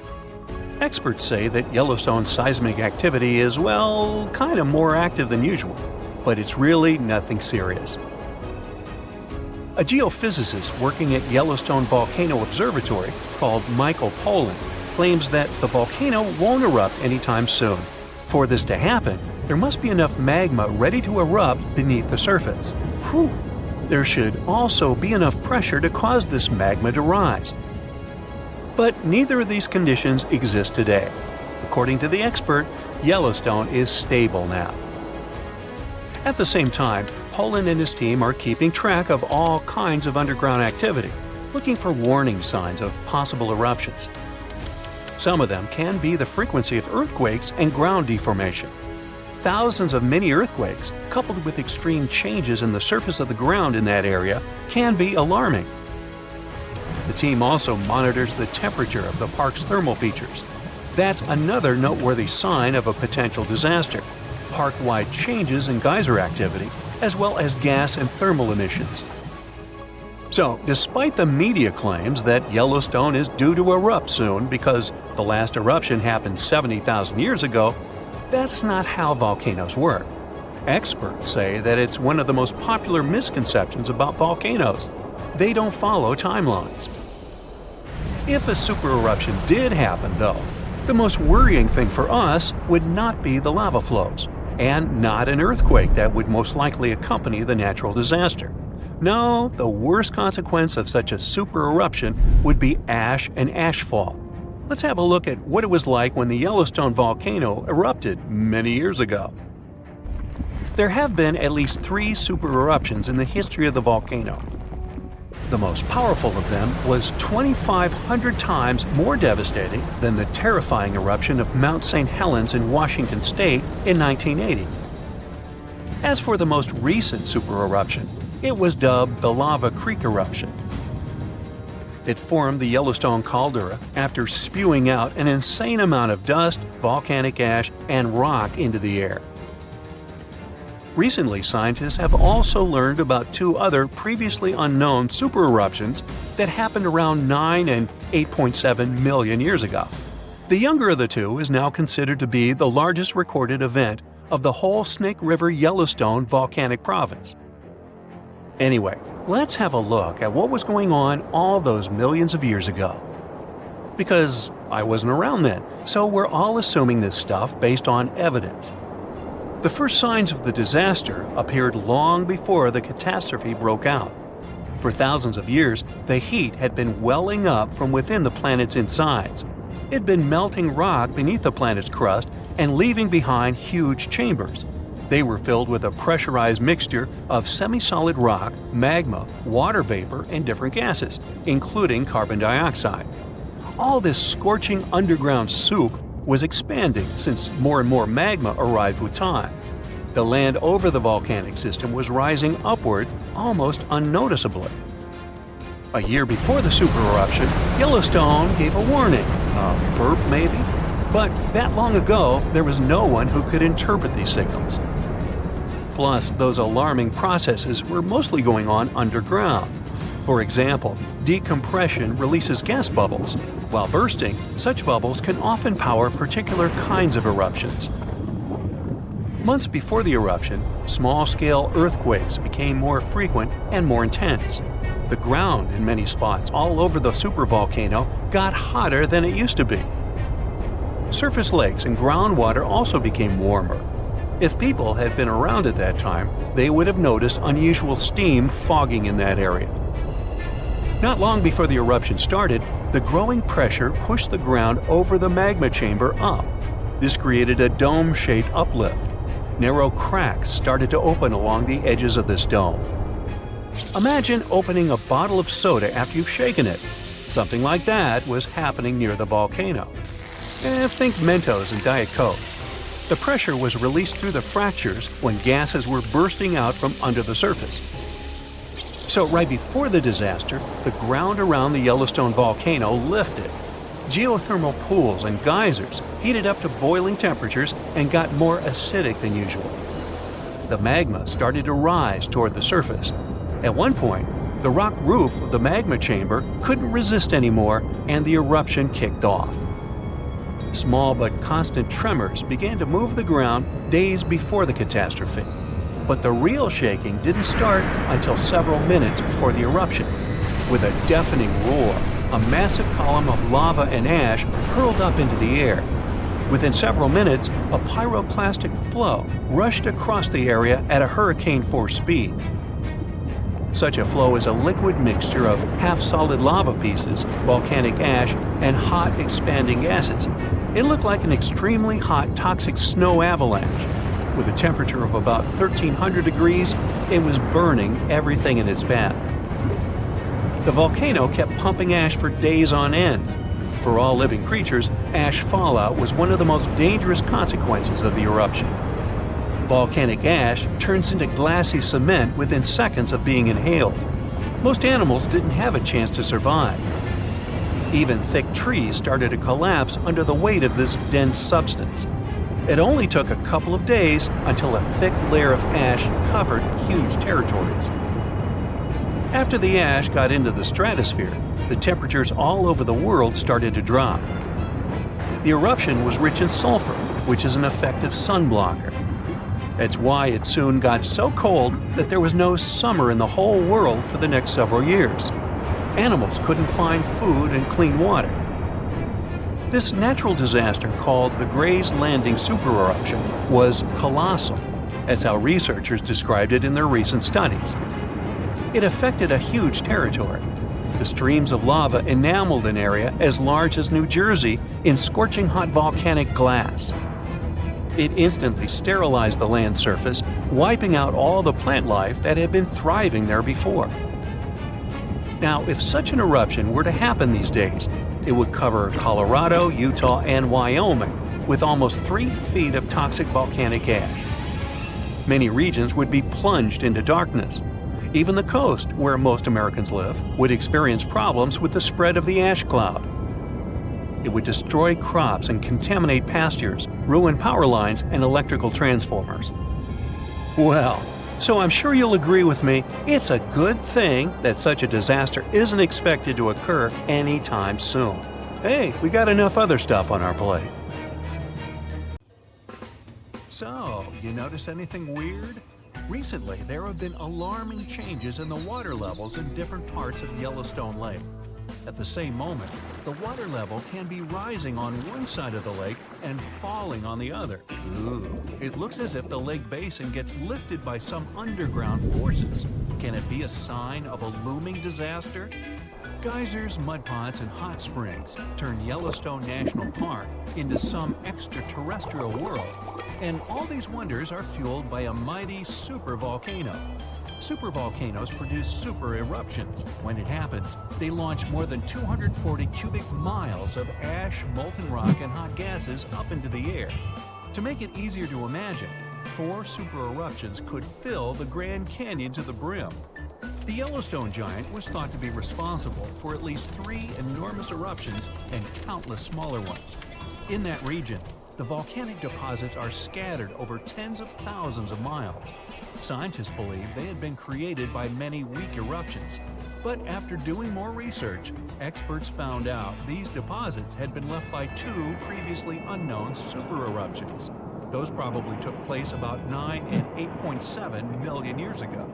Experts say that Yellowstone's seismic activity is, well, kind of more active than usual, but it's really nothing serious. A geophysicist working at Yellowstone Volcano Observatory called Michael Pollan claims that the volcano won't erupt anytime soon. For this to happen, there must be enough magma ready to erupt beneath the surface. Whew. There should also be enough pressure to cause this magma to rise. But neither of these conditions exist today. According to the expert, Yellowstone is stable now. At the same time, Poland and his team are keeping track of all kinds of underground activity, looking for warning signs of possible eruptions. Some of them can be the frequency of earthquakes and ground deformation. Thousands of mini earthquakes, coupled with extreme changes in the surface of the ground in that area, can be alarming. The team also monitors the temperature of the park's thermal features. That's another noteworthy sign of a potential disaster: park-wide changes in geyser activity, as well as gas and thermal emissions. So, despite the media claims that Yellowstone is due to erupt soon because the last eruption happened 70,000 years ago, that's not how volcanoes work. Experts say that it's one of the most popular misconceptions about volcanoes. They don't follow timelines. If a supereruption did happen, though, the most worrying thing for us would not be the lava flows, and not an earthquake that would most likely accompany the natural disaster. No, the worst consequence of such a supereruption would be ash and ashfall. Let's have a look at what it was like when the Yellowstone volcano erupted many years ago. There have been at least 3 supereruptions in the history of the volcano. The most powerful of them was 2,500 times more devastating than the terrifying eruption of Mount St. Helens in Washington state in 1980. As for the most recent supereruption, it was dubbed the Lava Creek eruption. It formed the Yellowstone caldera after spewing out an insane amount of dust, volcanic ash, and rock into the air. Recently, scientists have also learned about 2 other previously unknown supereruptions that happened around 9 and 8.7 million years ago. The younger of the 2 is now considered to be the largest recorded event of the whole Snake River Yellowstone volcanic province. Anyway, let's have a look at what was going on all those millions of years ago. Because I wasn't around then, so we're all assuming this stuff based on evidence. The first signs of the disaster appeared long before the catastrophe broke out. For thousands of years, the heat had been welling up from within the planet's insides. It'd been melting rock beneath the planet's crust and leaving behind huge chambers. They were filled with a pressurized mixture of semi-solid rock, magma, water vapor, and different gases, including carbon dioxide. All this scorching underground soup was expanding since more and more magma arrived with time. The land over the volcanic system was rising upward almost unnoticeably. A year before the supereruption, Yellowstone gave a warning, a burp maybe, but that long ago there was no one who could interpret these signals. Plus, those alarming processes were mostly going on underground. For example, decompression releases gas bubbles. While bursting, such bubbles can often power particular kinds of eruptions. Months before the eruption, small-scale earthquakes became more frequent and more intense. The ground in many spots all over the supervolcano got hotter than it used to be. Surface lakes and groundwater also became warmer. If people had been around at that time, they would have noticed unusual steam fogging in that area. Not long before the eruption started, the growing pressure pushed the ground over the magma chamber up. This created a dome-shaped uplift. Narrow cracks started to open along the edges of this dome. Imagine opening a bottle of soda after you've shaken it. Something like that was happening near the volcano. Think Mentos and Diet Coke. The pressure was released through the fractures when gases were bursting out from under the surface. So right before the disaster, the ground around the Yellowstone volcano lifted. Geothermal pools and geysers heated up to boiling temperatures and got more acidic than usual. The magma started to rise toward the surface. At one point, the rock roof of the magma chamber couldn't resist anymore, and the eruption kicked off. Small but constant tremors began to move the ground days before the catastrophe. But the real shaking didn't start until several minutes before the eruption. With a deafening roar, a massive column of lava and ash hurled up into the air. Within several minutes, a pyroclastic flow rushed across the area at a hurricane-force speed. Such a flow is a liquid mixture of half-solid lava pieces, volcanic ash, and hot expanding gases. It looked like an extremely hot toxic snow avalanche. With a temperature of about 1300 degrees, it was burning everything in its path. The volcano kept pumping ash for days on end. For all living creatures, ash fallout was one of the most dangerous consequences of the eruption. Volcanic ash turns into glassy cement within seconds of being inhaled. Most animals didn't have a chance to survive. Even thick trees started to collapse under the weight of this dense substance. It only took a couple of days until a thick layer of ash covered huge territories. After the ash got into the stratosphere, the temperatures all over the world started to drop. The eruption was rich in sulfur, which is an effective sunblocker. That's why it soon got so cold that there was no summer in the whole world for the next several years. Animals couldn't find food and clean water. This natural disaster, called the Gray's Landing supereruption, was colossal. That's how researchers described it in their recent studies. It affected a huge territory. The streams of lava enameled an area as large as New Jersey in scorching hot volcanic glass. It instantly sterilized the land surface, wiping out all the plant life that had been thriving there before. Now, if such an eruption were to happen these days, it would cover Colorado, Utah, and Wyoming with almost 3 feet of toxic volcanic ash. Many regions would be plunged into darkness. Even the coast, where most Americans live, would experience problems with the spread of the ash cloud. It would destroy crops and contaminate pastures, ruin power lines and electrical transformers. Well, so I'm sure you'll agree with me, it's a good thing that such a disaster isn't expected to occur anytime soon. Hey, we got enough other stuff on our plate. So, you notice anything weird? Recently, there have been alarming changes in the water levels in different parts of Yellowstone Lake. At the same moment, the water level can be rising on one side of the lake and falling on the other. Ooh, it looks as if the lake basin gets lifted by some underground forces. Can it be a sign of a looming disaster? Geysers, mud pots, and hot springs turn Yellowstone National Park into some extraterrestrial world. And all these wonders are fueled by a mighty supervolcano. Supervolcanoes produce super eruptions. When it happens, they launch more than 240 cubic miles of ash, molten rock, and hot gases up into the air. To make it easier to imagine, 4 super eruptions could fill the Grand Canyon to the brim. The Yellowstone giant was thought to be responsible for at least 3 enormous eruptions and countless smaller ones. In that region, the volcanic deposits are scattered over tens of thousands of miles. Scientists believe they had been created by many weak eruptions. But after doing more research, experts found out these deposits had been left by 2 previously unknown super eruptions. Those probably took place about 9 and 8.7 million years ago.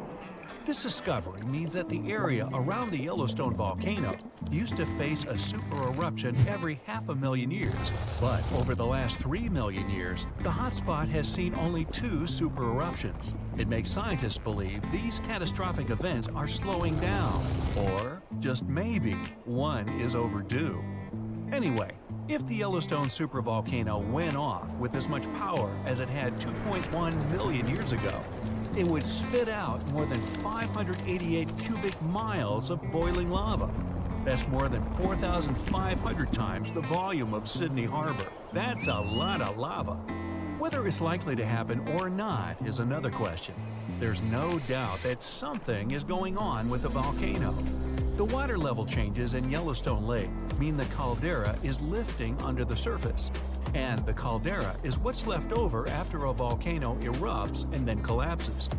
This discovery means that the area around the Yellowstone volcano used to face a super eruption every 500,000 years. But over the last 3 million years, the hotspot has seen only 2 super eruptions. It makes scientists believe these catastrophic events are slowing down, or just maybe one is overdue. Anyway, if the Yellowstone supervolcano went off with as much power as it had 2.1 million years ago, it would spit out more than 588 cubic miles of boiling lava. That's more than 4,500 times the volume of Sydney Harbor. That's a lot of lava. Whether it's likely to happen or not is another question. There's no doubt that something is going on with the volcano. The water level changes in Yellowstone Lake mean the caldera is lifting under the surface. And the caldera is what's left over after a volcano erupts and then collapses.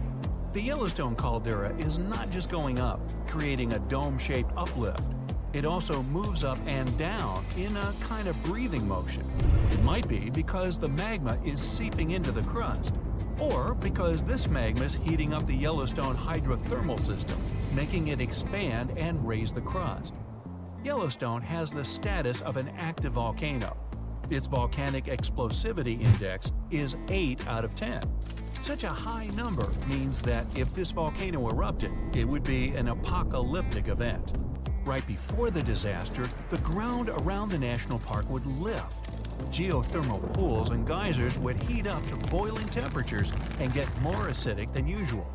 The Yellowstone caldera is not just going up, creating a dome-shaped uplift. It also moves up and down in a kind of breathing motion. It might be because the magma is seeping into the crust, or because this magma is heating up the Yellowstone hydrothermal system, making it expand and raise the crust. Yellowstone has the status of an active volcano. Its volcanic explosivity index is 8 out of 10. Such a high number means that if this volcano erupted, it would be an apocalyptic event. Right before the disaster, the ground around the national park would lift. Geothermal pools and geysers would heat up to boiling temperatures and get more acidic than usual.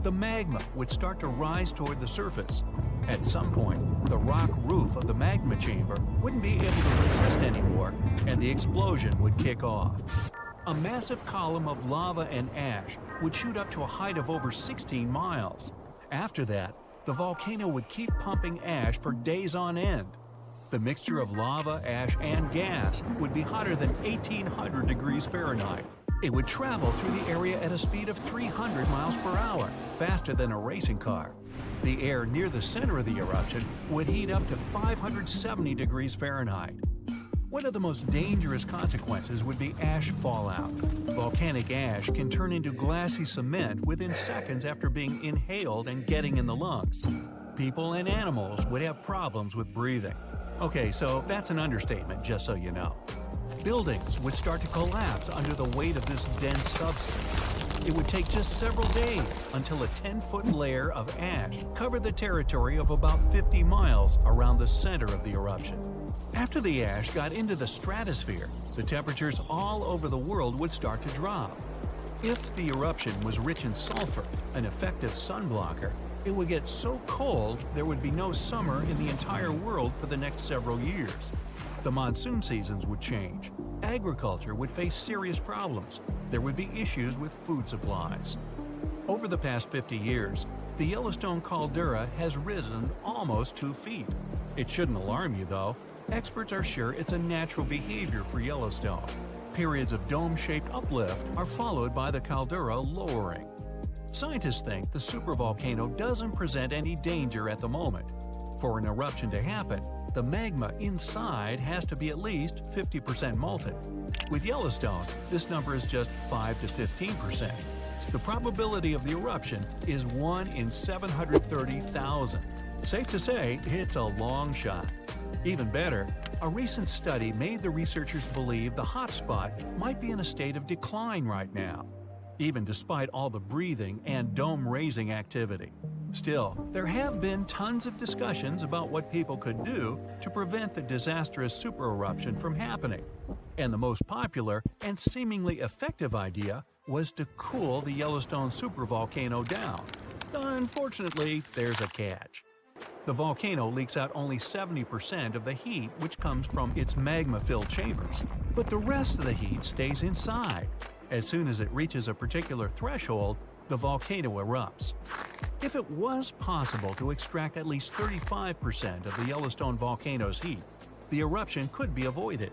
The magma would start to rise toward the surface. At some point, the rock roof of the magma chamber wouldn't be able to resist anymore, and the explosion would kick off. A massive column of lava and ash would shoot up to a height of over 16 miles. After that, the volcano would keep pumping ash for days on end. The mixture of lava, ash, and gas would be hotter than 1800 degrees Fahrenheit. It would travel through the area at a speed of 300 miles per hour, faster than a racing car. The air near the center of the eruption would heat up to 570 degrees Fahrenheit. One of the most dangerous consequences would be ash fallout. Volcanic ash can turn into glassy cement within seconds after being inhaled and getting in the lungs. People and animals would have problems with breathing. Okay, so that's an understatement, just so you know. Buildings would start to collapse under the weight of this dense substance. It would take just several days until a 10-foot layer of ash covered the territory of about 50 miles around the center of the eruption. After the ash got into the stratosphere, the temperatures all over the world would start to drop. If the eruption was rich in sulfur, an effective sunblocker, it would get so cold there would be no summer in the entire world for the next several years. The monsoon seasons would change. Agriculture would face serious problems. There would be issues with food supplies. Over the past 50 years, the Yellowstone caldera has risen almost 2 feet. It shouldn't alarm you, though. Experts are sure it's a natural behavior for Yellowstone. Periods of dome-shaped uplift are followed by the caldera lowering. Scientists think the supervolcano doesn't present any danger at the moment. For an eruption to happen, the magma inside has to be at least 50% molten. With Yellowstone, this number is just 5 to 15%. The probability of the eruption is 1 in 730,000. Safe to say, it's a long shot. Even better, a recent study made the researchers believe the hotspot might be in a state of decline right now, even despite all the breathing and dome-raising activity. Still, there have been tons of discussions about what people could do to prevent the disastrous supereruption from happening. And the most popular and seemingly effective idea was to cool the Yellowstone supervolcano down. Unfortunately, there's a catch. The volcano leaks out only 70% of the heat which comes from its magma-filled chambers, but the rest of the heat stays inside. As soon as it reaches a particular threshold, the volcano erupts. If it was possible to extract at least 35% of the Yellowstone volcano's heat, the eruption could be avoided.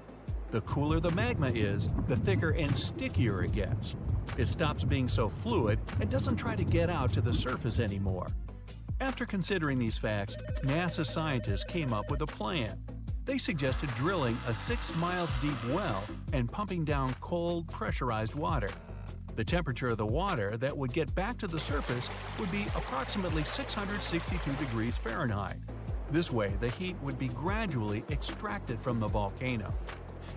The cooler the magma is, the thicker and stickier it gets. It stops being so fluid and doesn't try to get out to the surface anymore. After considering these facts, NASA scientists came up with a plan. They suggested drilling a 6 miles deep well and pumping down cold, pressurized water. The temperature of the water that would get back to the surface would be approximately 662 degrees Fahrenheit. This way, the heat would be gradually extracted from the volcano.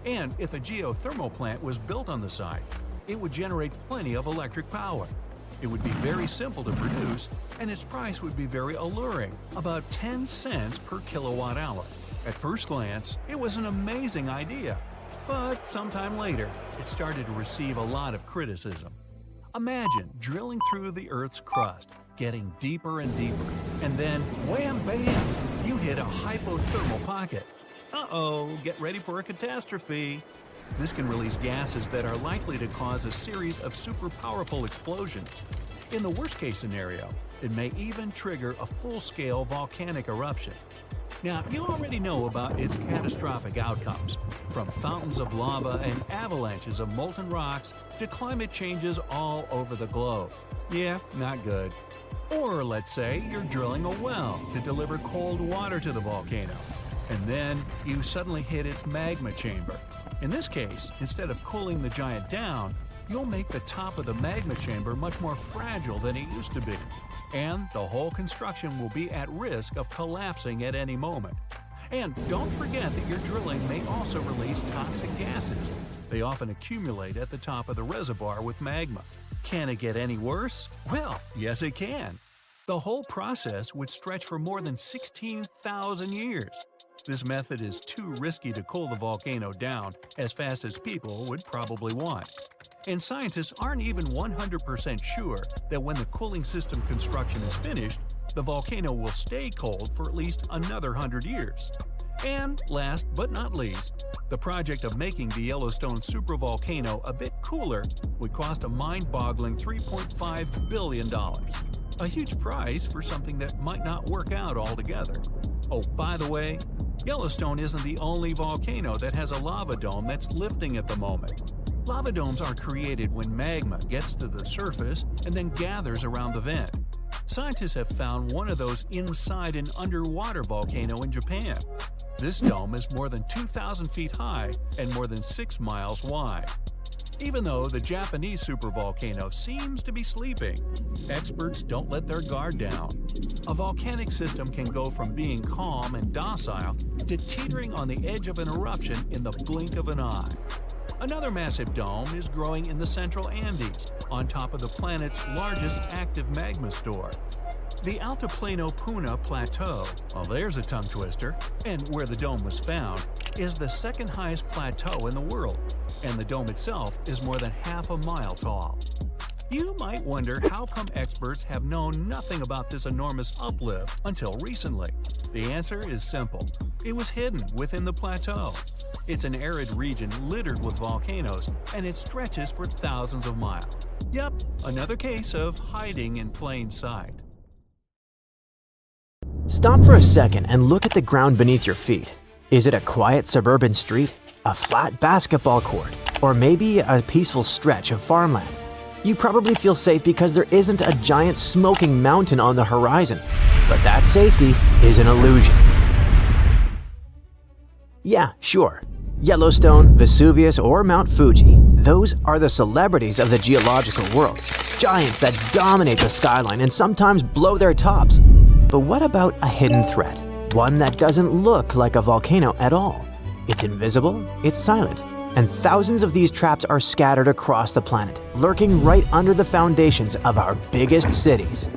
And if a geothermal plant was built on the site, it would generate plenty of electric power. It would be very simple to produce, and its price would be very alluring, about 10 cents per kilowatt hour. At first glance, it was an amazing idea. But sometime later, it started to receive a lot of criticism. Imagine drilling through the Earth's crust, getting deeper and deeper, and then wham bam, you hit a hypothermal pocket. Uh-oh, get ready for a catastrophe. This can release gases that are likely to cause a series of super powerful explosions. In the worst-case scenario, it may even trigger a full-scale volcanic eruption. Now, you already know about its catastrophic outcomes, from fountains of lava and avalanches of molten rocks to climate changes all over the globe. Yeah, not good. Or let's say you're drilling a well to deliver cold water to the volcano, and then you suddenly hit its magma chamber. In this case, instead of cooling the giant down, you'll make the top of the magma chamber much more fragile than it used to be, and the whole construction will be at risk of collapsing at any moment. And don't forget that your drilling may also release toxic gases. They often accumulate at the top of the reservoir with magma. Can it get any worse? Well, yes it can. The whole process would stretch for more than 16,000 years. This method is too risky to cool the volcano down as fast as people would probably want. And scientists aren't even 100% sure that when the cooling system construction is finished, the volcano will stay cold for at least another 100 years. And last but not least, the project of making the Yellowstone supervolcano a bit cooler would cost a mind-boggling $3.5 billion. A huge price for something that might not work out altogether. Oh, by the way, Yellowstone isn't the only volcano that has a lava dome that's lifting at the moment. Lava domes are created when magma gets to the surface and then gathers around the vent. Scientists have found one of those inside an underwater volcano in Japan. This dome is more than 2,000 feet high and more than 6 miles wide. Even though the Japanese supervolcano seems to be sleeping, experts don't let their guard down. A volcanic system can go from being calm and docile to teetering on the edge of an eruption in the blink of an eye. Another massive dome is growing in the central Andes, on top of the planet's largest active magma store. The Altiplano Puna Plateau, well there's a tongue twister, and where the dome was found, is the second highest plateau in the world, and the dome itself is more than half a mile tall. You might wonder how come experts have known nothing about this enormous uplift until recently. The answer is simple. It was hidden within the plateau. It's an arid region littered with volcanoes, and it stretches for thousands of miles. Yep, another case of hiding in plain sight. Stop for a second and look at the ground beneath your feet. Is it a quiet suburban street, a flat basketball court, or maybe a peaceful stretch of farmland? You probably feel safe because there isn't a giant smoking mountain on the horizon, but that safety is an illusion. Yeah, sure. Yellowstone, Vesuvius, or Mount Fuji, those are the celebrities of the geological world. Giants that dominate the skyline and sometimes blow their tops. But what about a hidden threat? One that doesn't look like a volcano at all. It's invisible, it's silent, and thousands of these traps are scattered across the planet, lurking right under the foundations of our biggest cities.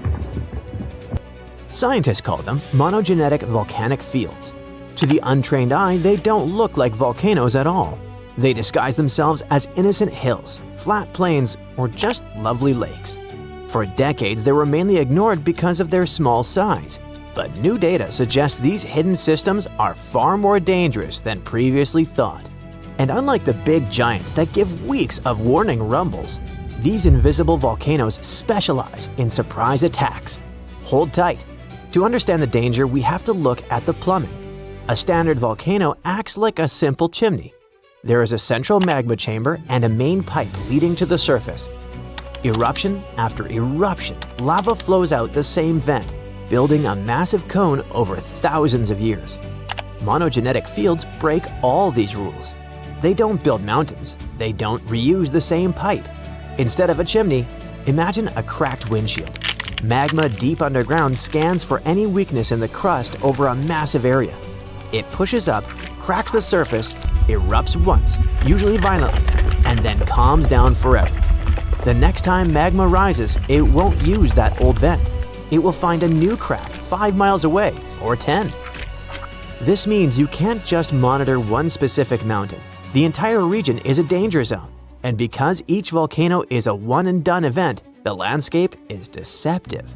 Scientists call them monogenetic volcanic fields. To the untrained eye, they don't look like volcanoes at all. They disguise themselves as innocent hills, flat plains, or just lovely lakes. For decades, they were mainly ignored because of their small size. But new data suggests these hidden systems are far more dangerous than previously thought. And unlike the big giants that give weeks of warning rumbles, these invisible volcanoes specialize in surprise attacks. Hold tight. To understand the danger, we have to look at the plumbing. A standard volcano acts like a simple chimney. There is a central magma chamber and a main pipe leading to the surface. Eruption after eruption, lava flows out the same vent, building a massive cone over thousands of years. Monogenetic fields break all these rules. They don't build mountains. They don't reuse the same pipe. Instead of a chimney, imagine a cracked windshield. Magma deep underground scans for any weakness in the crust over a massive area. It pushes up, cracks the surface, erupts once, usually violently, and then calms down forever. The next time magma rises, it won't use that old vent. It will find a new crack 5 miles away, or 10. This means you can't just monitor one specific mountain. The entire region is a danger zone. And because each volcano is a one-and-done event, the landscape is deceptive.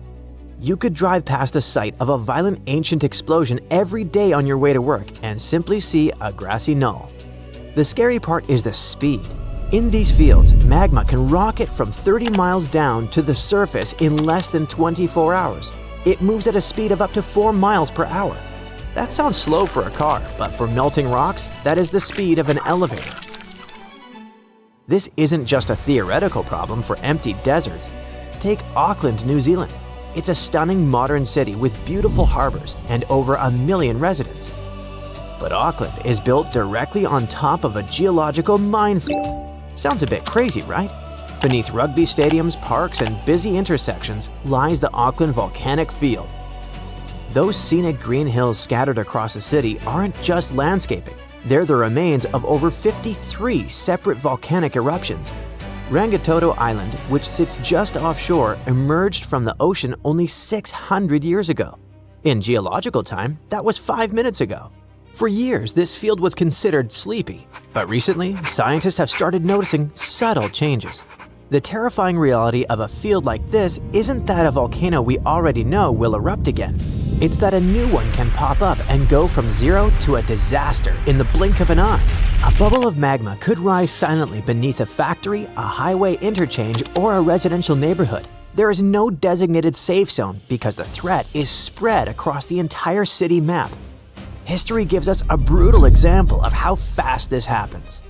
You could drive past the site of a violent ancient explosion every day on your way to work and simply see a grassy knoll. The scary part is the speed. In these fields, magma can rocket from 30 miles down to the surface in less than 24 hours. It moves at a speed of up to 4 miles per hour. That sounds slow for a car, but for melting rocks, that is the speed of an elevator. This isn't just a theoretical problem for empty deserts. Take Auckland, New Zealand. It's a stunning modern city with beautiful harbors and over 1 million residents. But Auckland is built directly on top of a geological minefield. Sounds a bit crazy, right? Beneath rugby stadiums, parks, and busy intersections lies the Auckland Volcanic Field. Those scenic green hills scattered across the city aren't just landscaping. They're the remains of over 53 separate volcanic eruptions. Rangitoto Island, which sits just offshore, emerged from the ocean only 600 years ago. In geological time, that was 5 minutes ago. For years, this field was considered sleepy, but recently, scientists have started noticing subtle changes. The terrifying reality of a field like this isn't that a volcano we already know will erupt again. It's that a new one can pop up and go from zero to a disaster in the blink of an eye. A bubble of magma could rise silently beneath a factory, a highway interchange, or a residential neighborhood. There is no designated safe zone because the threat is spread across the entire city map. History gives us a brutal example of how fast this happens.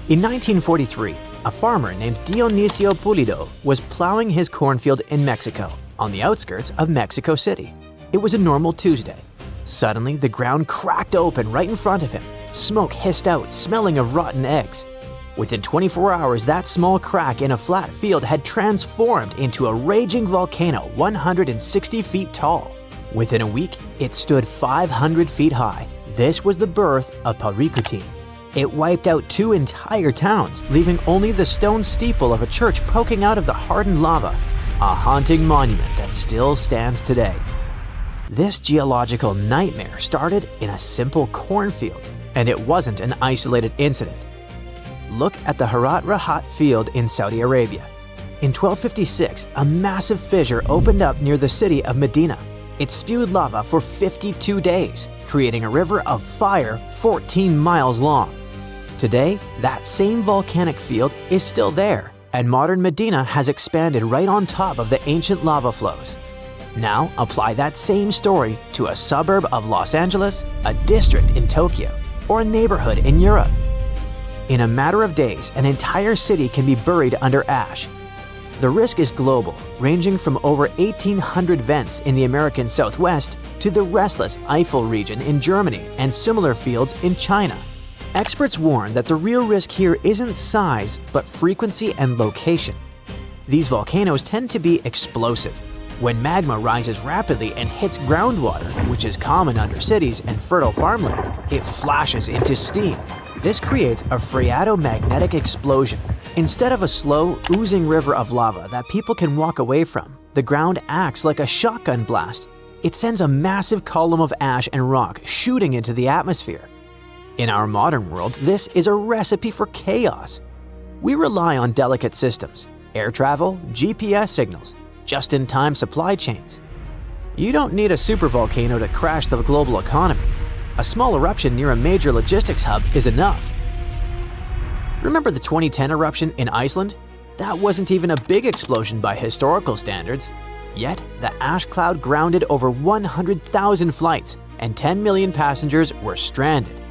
In 1943, a farmer named Dionisio Pulido was plowing his cornfield in Mexico, on the outskirts of Mexico City. It was a normal Tuesday. Suddenly, the ground cracked open right in front of him. Smoke hissed out, smelling of rotten eggs. Within 24 hours, that small crack in a flat field had transformed into a raging volcano 160 feet tall. Within a week, it stood 500 feet high. This was the birth of Paricutin. It wiped out 2 entire towns, leaving only the stone steeple of a church poking out of the hardened lava, a haunting monument that still stands today. This geological nightmare started in a simple cornfield, and it wasn't an isolated incident. Look at the Harat Rahat field in Saudi Arabia. In 1256, a massive fissure opened up near the city of Medina. It spewed lava for 52 days, creating a river of fire 14 miles long. Today, that same volcanic field is still there, and modern Medina has expanded right on top of the ancient lava flows. Now, apply that same story to a suburb of Los Angeles, a district in Tokyo, or a neighborhood in Europe. In a matter of days, an entire city can be buried under ash. The risk is global, ranging from over 1,800 vents in the American Southwest to the restless Eifel region in Germany and similar fields in China. Experts warn that the real risk here isn't size, but frequency and location. These volcanoes tend to be explosive. When magma rises rapidly and hits groundwater, which is common under cities and fertile farmland, it flashes into steam. This creates a phreatomagnetic explosion. Instead of a slow, oozing river of lava that people can walk away from, the ground acts like a shotgun blast. It sends a massive column of ash and rock shooting into the atmosphere. In our modern world, this is a recipe for chaos. We rely on delicate systems, air travel, GPS signals, just-in-time supply chains. You don't need a supervolcano to crash the global economy. A small eruption near a major logistics hub is enough. Remember the 2010 eruption in Iceland? That wasn't even a big explosion by historical standards. Yet, the ash cloud grounded over 100,000 flights, and 10 million passengers were stranded.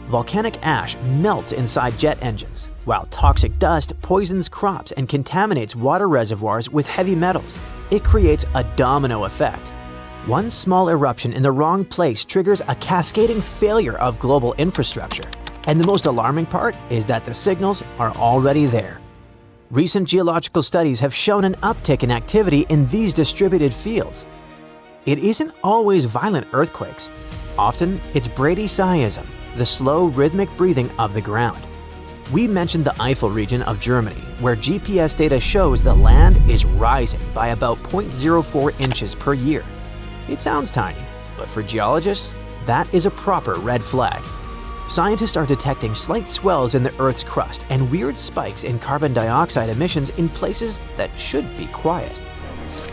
Volcanic ash melts inside jet engines, while toxic dust poisons crops and contaminates water reservoirs with heavy metals. It creates a domino effect. One small eruption in the wrong place triggers a cascading failure of global infrastructure. And the most alarming part is that the signals are already there. Recent geological studies have shown an uptick in activity in these distributed fields. It isn't always violent earthquakes. Often, it's Bradyseism, the slow rhythmic breathing of the ground. We mentioned the Eifel region of Germany, where GPS data shows the land is rising by about 0.04 inches per year. It sounds tiny, but for geologists, that is a proper red flag. Scientists are detecting slight swells in the Earth's crust and weird spikes in carbon dioxide emissions in places that should be quiet.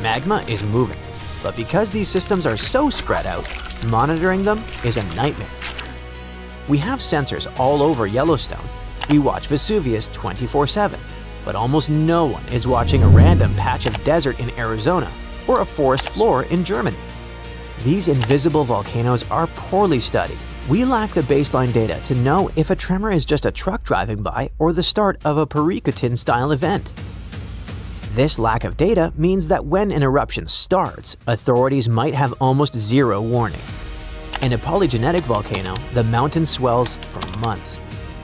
Magma is moving, but because these systems are so spread out, monitoring them is a nightmare. We have sensors all over Yellowstone. We watch Vesuvius 24/7, but almost no one is watching a random patch of desert in Arizona or a forest floor in Germany. These invisible volcanoes are poorly studied. We lack the baseline data to know if a tremor is just a truck driving by or the start of a Paricutin-style event. This lack of data means that when an eruption starts, authorities might have almost zero warning. In a polygenetic volcano, the mountain swells for months.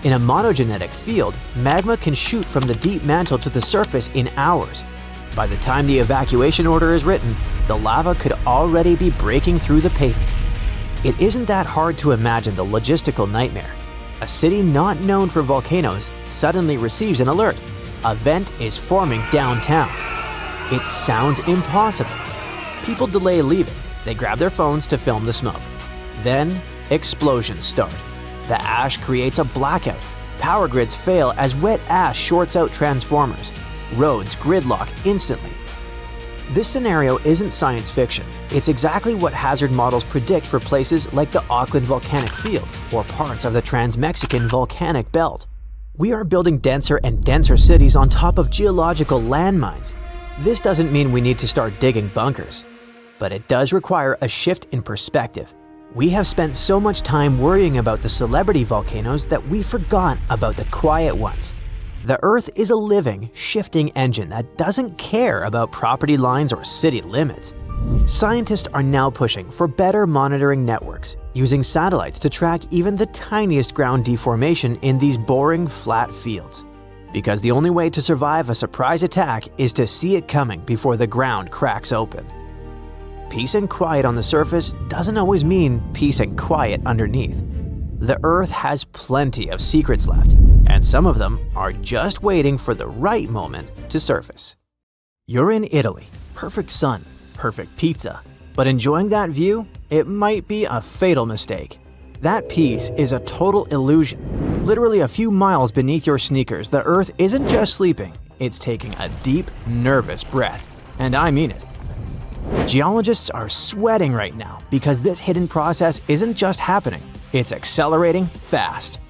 In a monogenetic field, magma can shoot from the deep mantle to the surface in hours. By the time the evacuation order is written, the lava could already be breaking through the pavement. It isn't that hard to imagine the logistical nightmare. A city not known for volcanoes suddenly receives an alert. A vent is forming downtown. It sounds impossible. People delay leaving. They grab their phones to film the smoke. Then, explosions start. The ash creates a blackout. Power grids fail as wet ash shorts out transformers. Roads gridlock instantly. This scenario isn't science fiction. It's exactly what hazard models predict for places like the Auckland Volcanic Field or parts of the Trans-Mexican Volcanic Belt. We are building denser and denser cities on top of geological landmines. This doesn't mean we need to start digging bunkers, but it does require a shift in perspective. We have spent so much time worrying about the celebrity volcanoes that we forgot about the quiet ones. The Earth is a living, shifting engine that doesn't care about property lines or city limits. Scientists are now pushing for better monitoring networks, using satellites to track even the tiniest ground deformation in these boring, flat fields. Because the only way to survive a surprise attack is to see it coming before the ground cracks open. Peace and quiet on the surface doesn't always mean peace and quiet underneath. The Earth has plenty of secrets left, and some of them are just waiting for the right moment to surface. You're in Italy, perfect sun, perfect pizza, but enjoying that view? It might be a fatal mistake. That peace is a total illusion. Literally a few miles beneath your sneakers, the Earth isn't just sleeping, it's taking a deep, nervous breath. And I mean it. Geologists are sweating right now because this hidden process isn't just happening, it's accelerating fast.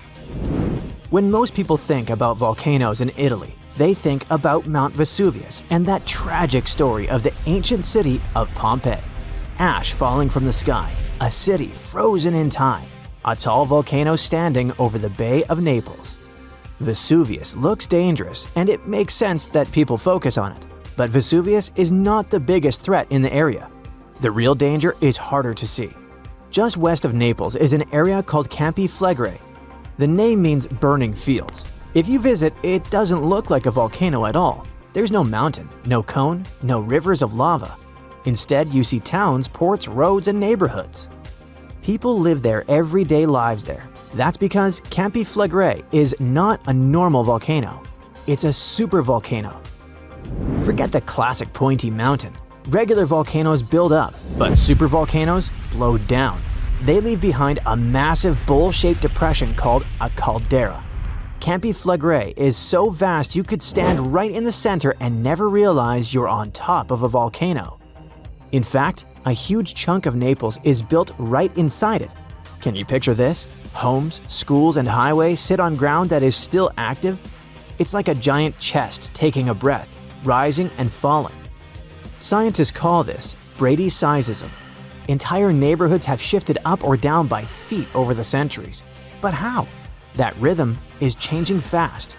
When most people think about volcanoes in Italy, they think about Mount Vesuvius and that tragic story of the ancient city of Pompeii. Ash falling from the sky, a city frozen in time, a tall volcano standing over the Bay of Naples. Vesuvius looks dangerous, and it makes sense that people focus on it. But Vesuvius is not the biggest threat in the area. The real danger is harder to see. Just west of Naples is an area called Campi Flegrei. The name means burning fields. If you visit, it doesn't look like a volcano at all. There's no mountain, no cone, no rivers of lava. Instead, you see towns, ports, roads, and neighborhoods. People live their everyday lives there. That's because Campi Flegrei is not a normal volcano. It's a supervolcano. Forget the classic pointy mountain. Regular volcanoes build up, but supervolcanoes blow down. They leave behind a massive bowl-shaped depression called a caldera. Campi Flegrei is so vast you could stand right in the center and never realize you're on top of a volcano. In fact, a huge chunk of Naples is built right inside it. Can you picture this? Homes, schools, and highways sit on ground that is still active. It's like a giant chest taking a breath, rising and falling. Scientists call this Bradyseism. Entire neighborhoods have shifted up or down by feet over the centuries. But how? That rhythm is changing fast.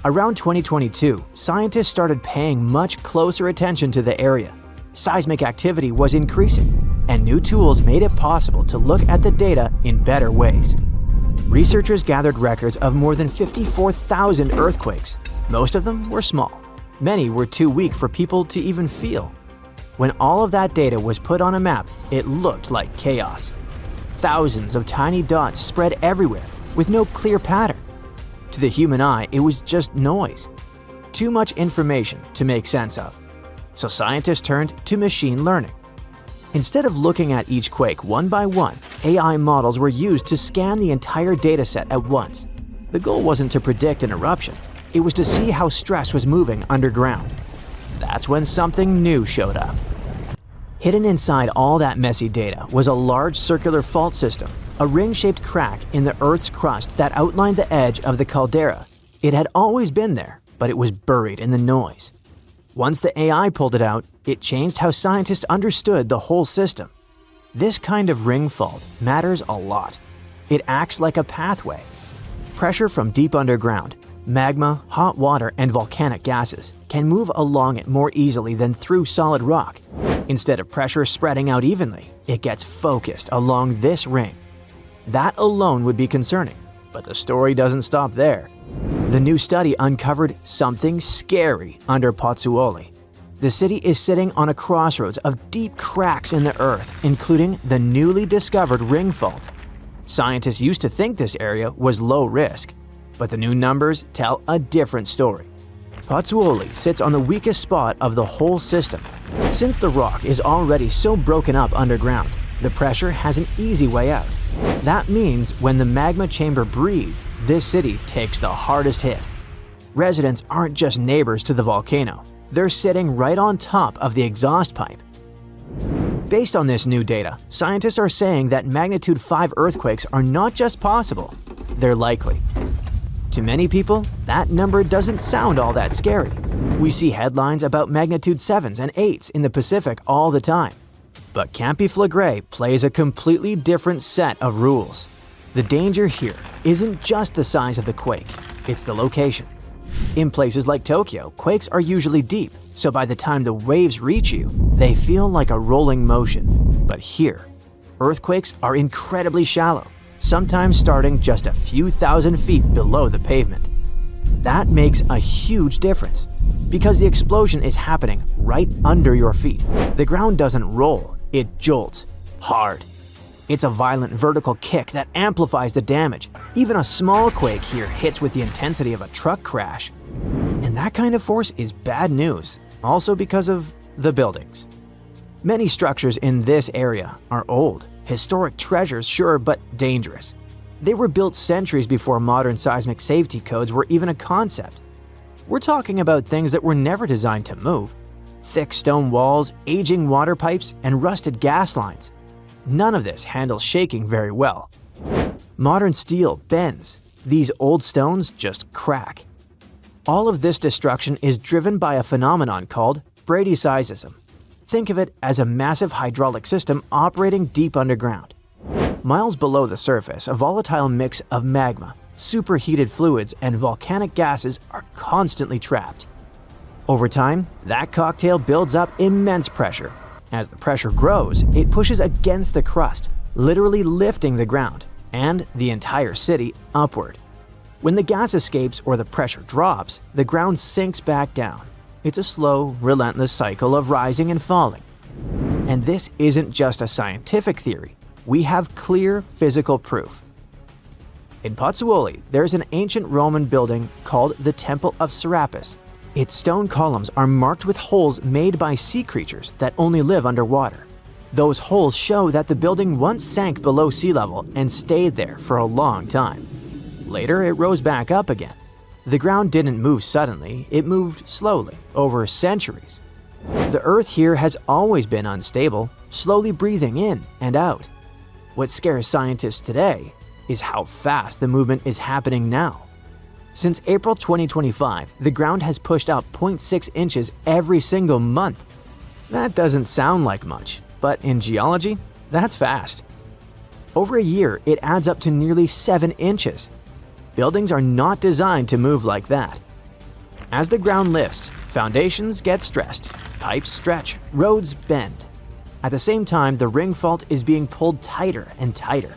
Around 2022, scientists started paying much closer attention to the area. Seismic activity was increasing, and new tools made it possible to look at the data in better ways. Researchers gathered records of more than 54,000 earthquakes. Most of them were small. Many were too weak for people to even feel. When all of that data was put on a map, it looked like chaos. Thousands of tiny dots spread everywhere, with no clear pattern. To the human eye, it was just noise. Too much information to make sense of. So scientists turned to machine learning. Instead of looking at each quake one by one, AI models were used to scan the entire dataset at once. The goal wasn't to predict an eruption. It was to see how stress was moving underground. That's when something new showed up. Hidden inside all that messy data was a large circular fault system, a ring-shaped crack in the Earth's crust that outlined the edge of the caldera. It had always been there, but it was buried in the noise. Once the AI pulled it out, it changed how scientists understood the whole system. This kind of ring fault matters a lot. It acts like a pathway. Pressure from deep underground, magma, hot water, and volcanic gases can move along it more easily than through solid rock. Instead of pressure spreading out evenly, it gets focused along this ring. That alone would be concerning, but the story doesn't stop there. The new study uncovered something scary under Pozzuoli. The city is sitting on a crossroads of deep cracks in the earth, including the newly discovered ring fault. Scientists used to think this area was low risk, but the new numbers tell a different story. Pozzuoli sits on the weakest spot of the whole system. Since the rock is already so broken up underground, the pressure has an easy way out. That means when the magma chamber breathes, this city takes the hardest hit. Residents aren't just neighbors to the volcano. They're sitting right on top of the exhaust pipe. Based on this new data, scientists are saying that magnitude 5 earthquakes are not just possible, they're likely. To many people, that number doesn't sound all that scary. We see headlines about magnitude 7s and 8s in the Pacific all the time. But Campi Flegrei plays a completely different set of rules. The danger here isn't just the size of the quake, it's the location. In places like Tokyo, quakes are usually deep, so by the time the waves reach you, they feel like a rolling motion. But here, earthquakes are incredibly shallow, sometimes starting just a few thousand feet below the pavement. That makes a huge difference, because the explosion is happening right under your feet. The ground doesn't roll, it jolts hard. It's a violent vertical kick that amplifies the damage. Even a small quake here hits with the intensity of a truck crash. And that kind of force is bad news, also because of the buildings. Many structures in this area are old, historic treasures, sure, but dangerous. They were built centuries before modern seismic safety codes were even a concept. We're talking about things that were never designed to move. Thick stone walls, aging water pipes, and rusted gas lines. None of this handles shaking very well. Modern steel bends. These old stones just crack. All of this destruction is driven by a phenomenon called Bradyseism. Think of it as a massive hydraulic system operating deep underground. Miles below the surface, a volatile mix of magma, superheated fluids, and volcanic gases are constantly trapped. Over time, that cocktail builds up immense pressure. As the pressure grows, it pushes against the crust, literally lifting the ground and the entire city upward. When the gas escapes or the pressure drops, the ground sinks back down. It's a slow, relentless cycle of rising and falling. And this isn't just a scientific theory. We have clear physical proof. In Pozzuoli, there's an ancient Roman building called the Temple of Serapis. Its stone columns are marked with holes made by sea creatures that only live underwater. Those holes show that the building once sank below sea level and stayed there for a long time. Later, it rose back up again. The ground didn't move suddenly, it moved slowly, over centuries. The earth here has always been unstable, slowly breathing in and out. What scares scientists today is how fast the movement is happening now. Since April 2025, the ground has pushed up 0.6 inches every single month. That doesn't sound like much, but in geology, that's fast. Over a year, it adds up to nearly 7 inches. Buildings are not designed to move like that. As the ground lifts, foundations get stressed, pipes stretch, roads bend. At the same time, the ring fault is being pulled tighter and tighter.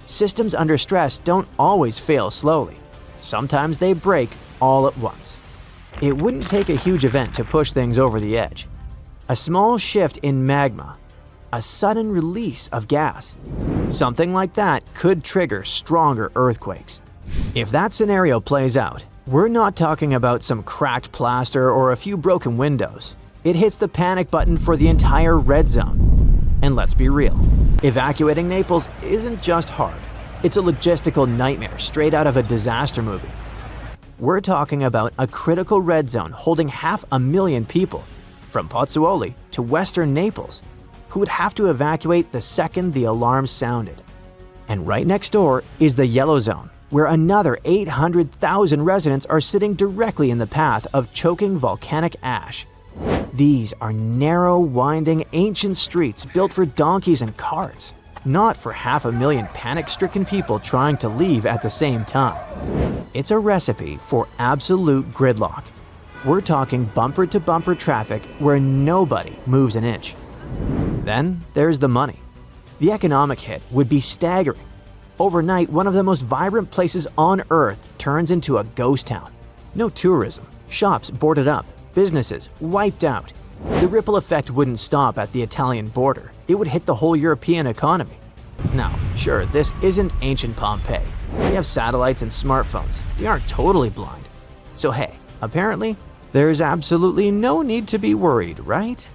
Systems under stress don't always fail slowly. Sometimes they break all at once. It wouldn't take a huge event to push things over the edge. A small shift in magma, a sudden release of gas. Something like that could trigger stronger earthquakes. If that scenario plays out, we're not talking about some cracked plaster or a few broken windows. It hits the panic button for the entire red zone. And let's be real, evacuating Naples isn't just hard. It's a logistical nightmare straight out of a disaster movie. We're talking about a critical red zone holding 500,000 people, from Pozzuoli to western Naples, who would have to evacuate the second the alarm sounded. And right next door is the yellow zone, where another 800,000 residents are sitting directly in the path of choking volcanic ash. These are narrow, winding, ancient streets built for donkeys and carts, not for 500,000 panic-stricken people trying to leave at the same time. It's a recipe for absolute gridlock. We're talking bumper-to-bumper traffic where nobody moves an inch. Then there's the money. The economic hit would be staggering. Overnight, one of the most vibrant places on Earth turns into a ghost town. No tourism, shops boarded up, businesses wiped out. The ripple effect wouldn't stop at the Italian border, it would hit the whole European economy. Now, sure, this isn't ancient Pompeii. We have satellites and smartphones. We aren't totally blind. So hey, apparently, there's absolutely no need to be worried, right?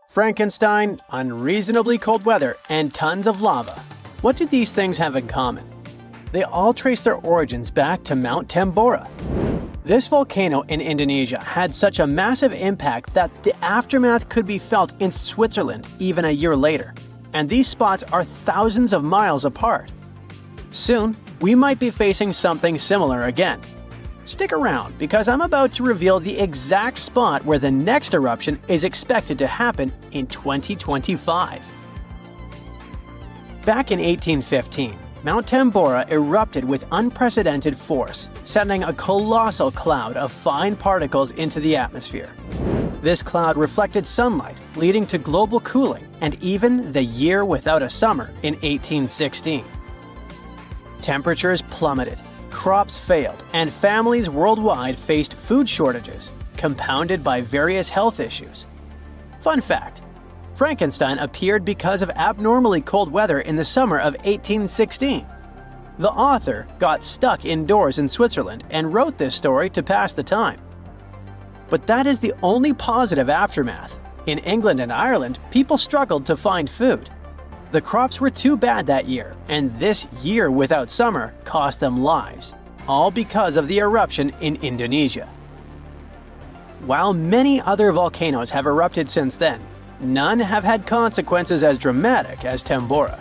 Frankenstein, unreasonably cold weather, and tons of lava. What do these things have in common? They all trace their origins back to Mount Tambora. This volcano in Indonesia had such a massive impact that the aftermath could be felt in Switzerland even a year later. And these spots are thousands of miles apart. Soon, we might be facing something similar again. Stick around because I'm about to reveal the exact spot where the next eruption is expected to happen in 2025. Back in 1815, Mount Tambora erupted with unprecedented force, sending a colossal cloud of fine particles into the atmosphere. This cloud reflected sunlight, leading to global cooling and even the year without a summer in 1816. Temperatures plummeted, crops failed, and families worldwide faced food shortages, compounded by various health issues. Fun fact: Frankenstein appeared because of abnormally cold weather in the summer of 1816. The author got stuck indoors in Switzerland and wrote this story to pass the time. But that is the only positive aftermath. In England and Ireland, people struggled to find food. The crops were too bad that year, and this year without summer cost them lives, all because of the eruption in Indonesia. While many other volcanoes have erupted since then, none have had consequences as dramatic as Tambora.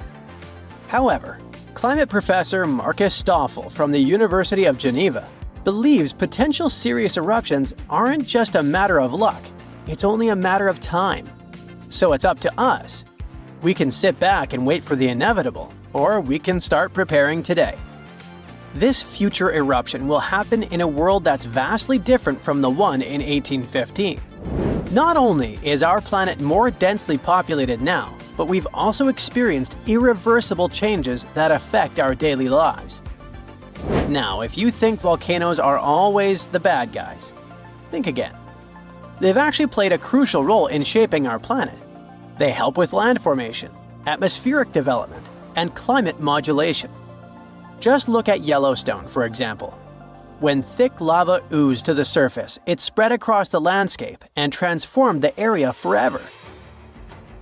However, climate professor Marcus Stoffel from the University of Geneva believes potential serious eruptions aren't just a matter of luck, it's only a matter of time. So it's up to us. We can sit back and wait for the inevitable, or we can start preparing today. This future eruption will happen in a world that's vastly different from the one in 1815. Not only is our planet more densely populated now, but we've also experienced irreversible changes that affect our daily lives. Now, if you think volcanoes are always the bad guys, think again. They've actually played a crucial role in shaping our planet. They help with land formation, atmospheric development, and climate modulation. Just look at Yellowstone, for example. When thick lava oozed to the surface, it spread across the landscape and transformed the area forever.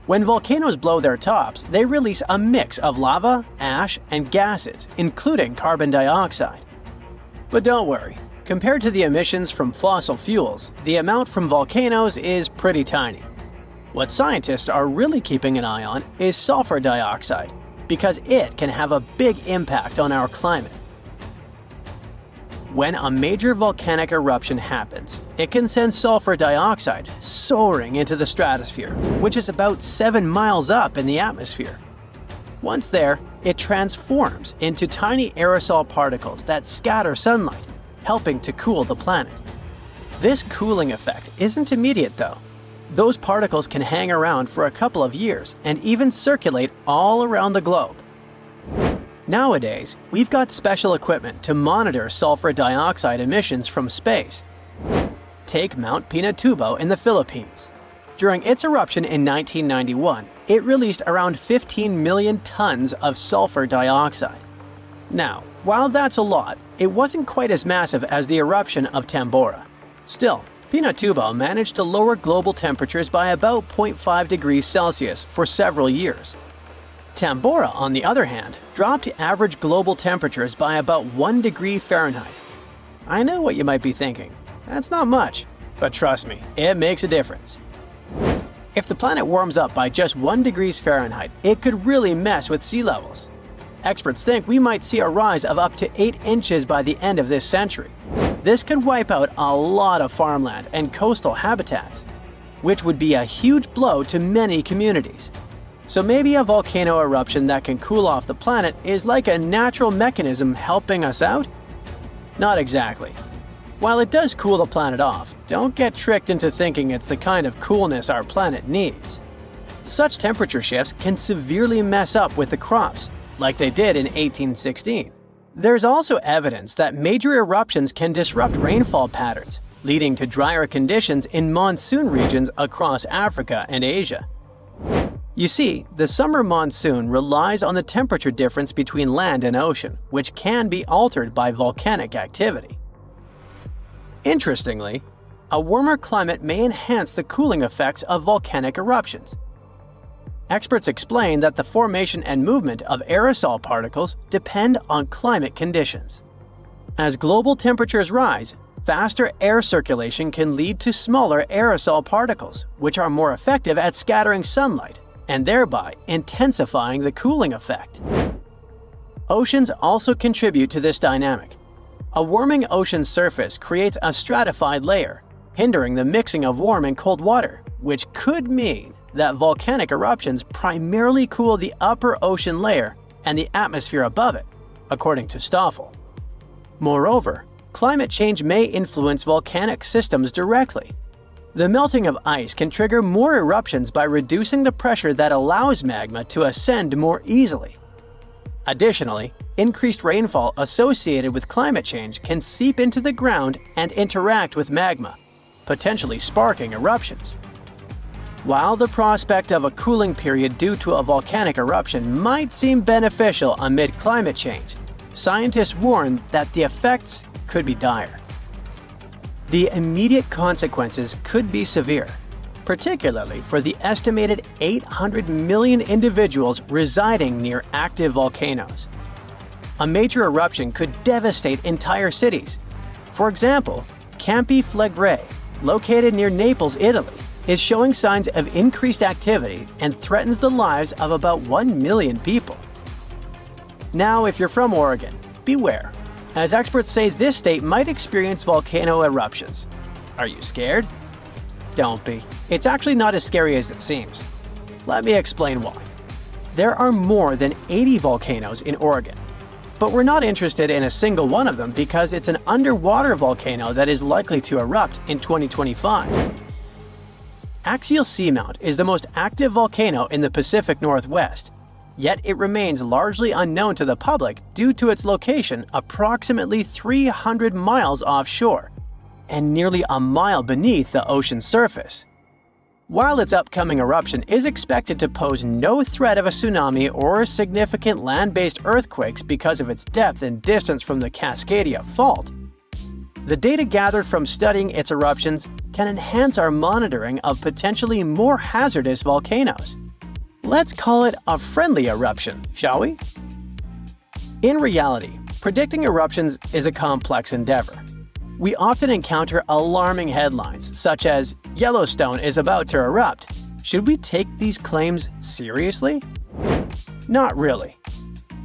When volcanoes blow their tops, they release a mix of lava, ash, and gases, including carbon dioxide. But don't worry, compared to the emissions from fossil fuels, the amount from volcanoes is pretty tiny. What scientists are really keeping an eye on is sulfur dioxide, because it can have a big impact on our climate. When a major volcanic eruption happens, it can send sulfur dioxide soaring into the stratosphere, which is about 7 miles up in the atmosphere. Once there, it transforms into tiny aerosol particles that scatter sunlight, helping to cool the planet. This cooling effect isn't immediate though. Those particles can hang around for a couple of years and even circulate all around the globe. Nowadays, we've got special equipment to monitor sulfur dioxide emissions from space. Take Mount Pinatubo in the Philippines. During its eruption in 1991, it released around 15 million tons of sulfur dioxide. Now, while that's a lot, it wasn't quite as massive as the eruption of Tambora. Still, Pinatubo managed to lower global temperatures by about 0.5 degrees Celsius for several years. Tambora, on the other hand, dropped average global temperatures by about 1 degree Fahrenheit. I know what you might be thinking. That's not much, but trust me, it makes a difference. If the planet warms up by just 1 degree Fahrenheit, it could really mess with sea levels. Experts think we might see a rise of up to 8 inches by the end of this century. This could wipe out a lot of farmland and coastal habitats, which would be a huge blow to many communities. So maybe a volcano eruption that can cool off the planet is like a natural mechanism helping us out? Not exactly. While it does cool the planet off, don't get tricked into thinking it's the kind of coolness our planet needs. Such temperature shifts can severely mess up with the crops, like they did in 1816. There's also evidence that major eruptions can disrupt rainfall patterns, leading to drier conditions in monsoon regions across Africa and Asia. You see, the summer monsoon relies on the temperature difference between land and ocean, which can be altered by volcanic activity. Interestingly, a warmer climate may enhance the cooling effects of volcanic eruptions. Experts explain that the formation and movement of aerosol particles depend on climate conditions. As global temperatures rise, faster air circulation can lead to smaller aerosol particles, which are more effective at scattering sunlight and thereby intensifying the cooling effect. Oceans also contribute to this dynamic. A warming ocean surface creates a stratified layer, hindering the mixing of warm and cold water, which could mean that volcanic eruptions primarily cool the upper ocean layer and the atmosphere above it, according to Stoffel. Moreover, climate change may influence volcanic systems directly. The melting of ice can trigger more eruptions by reducing the pressure that allows magma to ascend more easily. Additionally, increased rainfall associated with climate change can seep into the ground and interact with magma, potentially sparking eruptions. While the prospect of a cooling period due to a volcanic eruption might seem beneficial amid climate change, scientists warn that the effects could be dire. The immediate consequences could be severe, particularly for the estimated 800 million individuals residing near active volcanoes. A major eruption could devastate entire cities. For example, Campi Flegrei, located near Naples, Italy, is showing signs of increased activity and threatens the lives of about 1 million people. Now, if you're from Oregon, beware, as experts say this state might experience volcano eruptions. Are you scared? Don't be. It's actually not as scary as it seems. Let me explain why. There are more than 80 volcanoes in Oregon, but we're not interested in a single one of them because it's an underwater volcano that is likely to erupt in 2025. Axial Seamount is the most active volcano in the Pacific Northwest, yet it remains largely unknown to the public due to its location approximately 300 miles offshore and nearly a mile beneath the ocean's surface. While its upcoming eruption is expected to pose no threat of a tsunami or significant land-based earthquakes because of its depth and distance from the Cascadia Fault, the data gathered from studying its eruptions can enhance our monitoring of potentially more hazardous volcanoes. Let's call it a friendly eruption, shall we? In reality, predicting eruptions is a complex endeavor. We often encounter alarming headlines, such as, "Yellowstone is about to erupt." Should we take these claims seriously? Not really.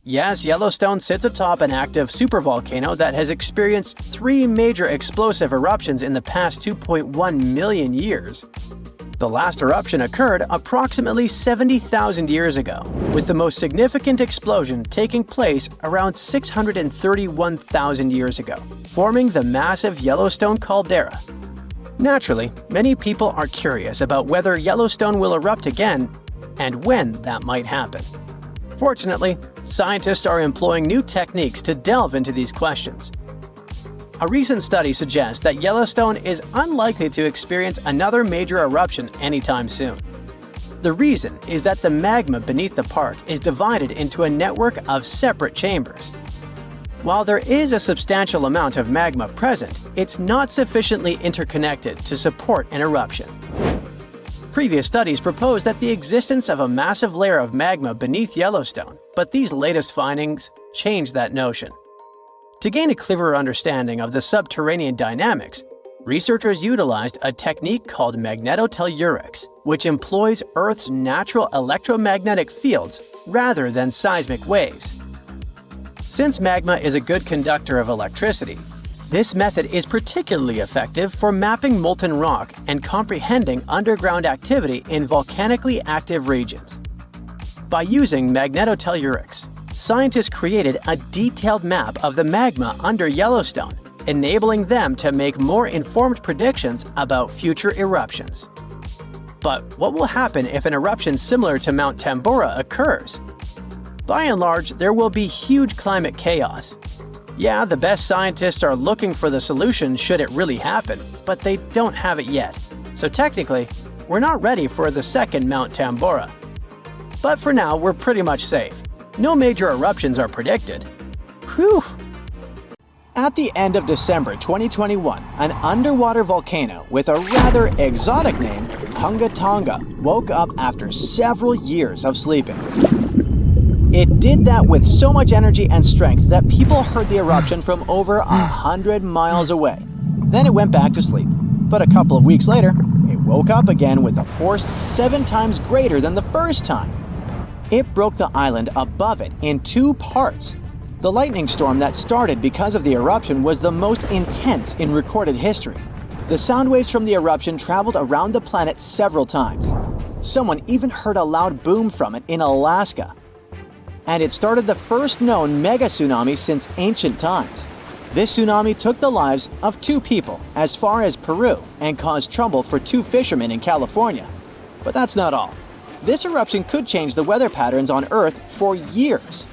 Yes, Yellowstone sits atop an active supervolcano that has experienced 3 major explosive eruptions in the past 2.1 million years. The last eruption occurred approximately 70,000 years ago, with the most significant explosion taking place around 631,000 years ago, forming the massive Yellowstone Caldera. Naturally, many people are curious about whether Yellowstone will erupt again and when that might happen. Fortunately, scientists are employing new techniques to delve into these questions. A recent study suggests that Yellowstone is unlikely to experience another major eruption anytime soon. The reason is that the magma beneath the park is divided into a network of separate chambers. While there is a substantial amount of magma present, it's not sufficiently interconnected to support an eruption. Previous studies proposed that the existence of a massive layer of magma beneath Yellowstone, but these latest findings change that notion. To gain a clearer understanding of the subterranean dynamics, researchers utilized a technique called magnetotellurics, which employs Earth's natural electromagnetic fields rather than seismic waves. Since magma is a good conductor of electricity, this method is particularly effective for mapping molten rock and comprehending underground activity in volcanically active regions. By using magnetotellurics, scientists created a detailed map of the magma under Yellowstone, enabling them to make more informed predictions about future eruptions. But what will happen if an eruption similar to Mount Tambora occurs? By and large, there will be huge climate chaos. Yeah, the best scientists are looking for the solution should it really happen, but they don't have it yet. So technically, we're not ready for the second Mount Tambora. But for now, we're pretty much safe. No major eruptions are predicted. Whew! At the end of December 2021, an underwater volcano with a rather exotic name, Hunga Tonga, woke up after several years of sleeping. It did that with so much energy and strength that people heard the eruption from over 100 miles away. Then it went back to sleep. But a couple of weeks later, it woke up again with a force 7 times greater than the first time. It broke the island above it in 2 parts. The lightning storm that started because of the eruption was the most intense in recorded history. The sound waves from the eruption traveled around the planet several times. Someone even heard a loud boom from it in Alaska. And it started the first known mega tsunami since ancient times. This tsunami took the lives of 2 people as far as Peru and caused trouble for 2 fishermen in California. But that's not all. This eruption could change the weather patterns on Earth for years.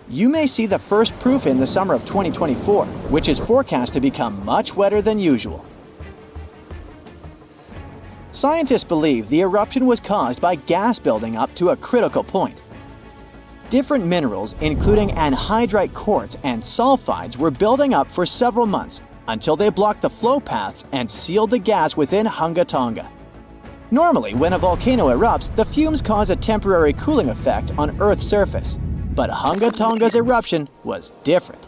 You may see the first proof in the summer of 2024, which is forecast to become much wetter than usual. Scientists believe the eruption was caused by gas building up to a critical point. Different minerals, including anhydrite quartz and sulfides, were building up for several months until they blocked the flow paths and sealed the gas within Hunga Tonga. Normally, when a volcano erupts, the fumes cause a temporary cooling effect on Earth's surface. But Hunga Tonga's eruption was different.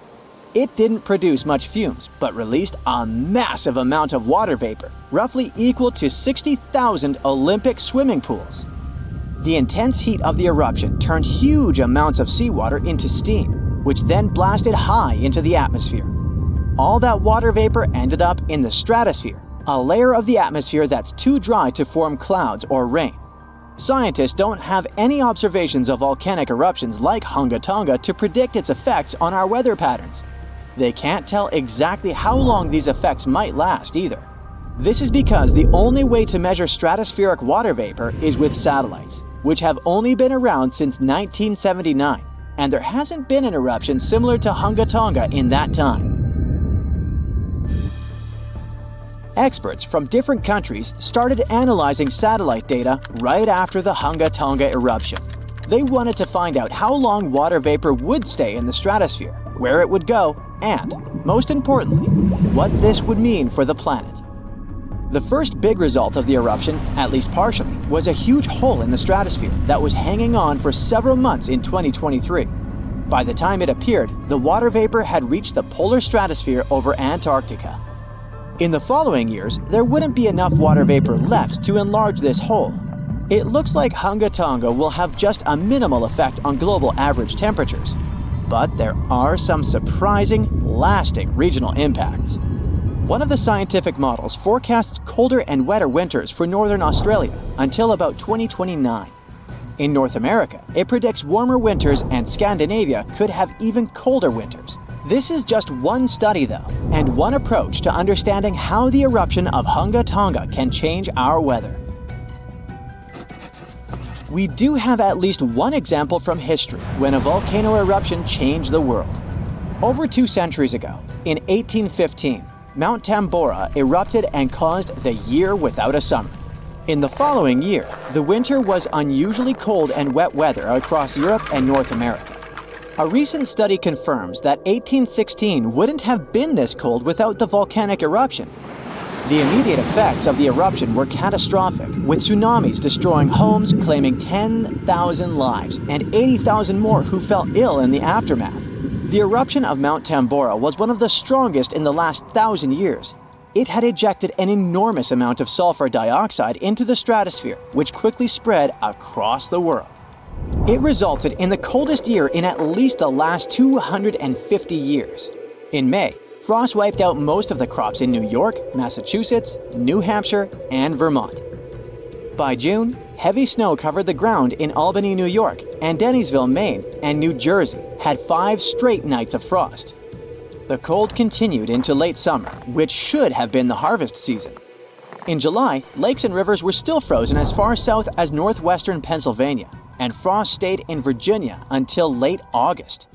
It didn't produce much fumes, but released a massive amount of water vapor, roughly equal to 60,000 Olympic swimming pools. The intense heat of the eruption turned huge amounts of seawater into steam, which then blasted high into the atmosphere. All that water vapor ended up in the stratosphere, a layer of the atmosphere that's too dry to form clouds or rain. Scientists don't have any observations of volcanic eruptions like Hunga Tonga to predict its effects on our weather patterns. They can't tell exactly how long these effects might last either. This is because the only way to measure stratospheric water vapor is with satellites, which have only been around since 1979, and there hasn't been an eruption similar to Hunga Tonga in that time. Experts from different countries started analyzing satellite data right after the Hunga Tonga eruption. They wanted to find out how long water vapor would stay in the stratosphere, where it would go, and, most importantly, what this would mean for the planet. The first big result of the eruption, at least partially, was a huge hole in the stratosphere that was hanging on for several months in 2023. By the time it appeared, the water vapor had reached the polar stratosphere over Antarctica. In the following years, there wouldn't be enough water vapor left to enlarge this hole. It looks like Hunga Tonga will have just a minimal effect on global average temperatures. But there are some surprising, lasting regional impacts. One of the scientific models forecasts colder and wetter winters for northern Australia until about 2029. In North America, it predicts warmer winters, and Scandinavia could have even colder winters. This is just one study though, and one approach to understanding how the eruption of Hunga Tonga can change our weather. We do have at least one example from history when a volcano eruption changed the world. Over 2 centuries ago, in 1815, Mount Tambora erupted and caused the year without a summer. In the following year, the winter was unusually cold and wet weather across Europe and North America. A recent study confirms that 1816 wouldn't have been this cold without the volcanic eruption. The immediate effects of the eruption were catastrophic, with tsunamis destroying homes, claiming 10,000 lives, and 80,000 more who fell ill in the aftermath. The eruption of Mount Tambora was one of the strongest in the last 1,000 years. It had ejected an enormous amount of sulfur dioxide into the stratosphere, which quickly spread across the world. It resulted in the coldest year in at least the last 250 years. In May, frost wiped out most of the crops in New York, Massachusetts, New Hampshire, and Vermont. By June, heavy snow covered the ground in Albany, New York, and Dennisville, Maine, and New Jersey had 5 straight nights of frost. The cold continued into late summer, which should have been the harvest season. In July, lakes and rivers were still frozen as far south as northwestern Pennsylvania, and frost stayed in Virginia until late August.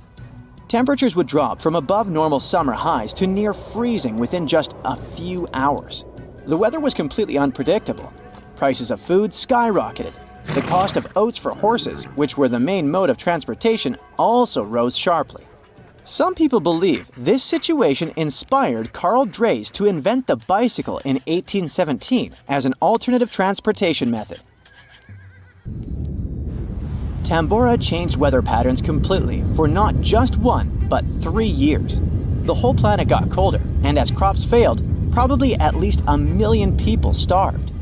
Temperatures would drop from above normal summer highs to near freezing within just a few hours. The weather was completely unpredictable. Prices of food skyrocketed. The cost of oats for horses, which were the main mode of transportation, also rose sharply. Some people believe this situation inspired Carl Drees to invent the bicycle in 1817 as an alternative transportation method. Tambora changed weather patterns completely for not just 1, but 3 years. The whole planet got colder, and as crops failed, probably at least 1 million people starved.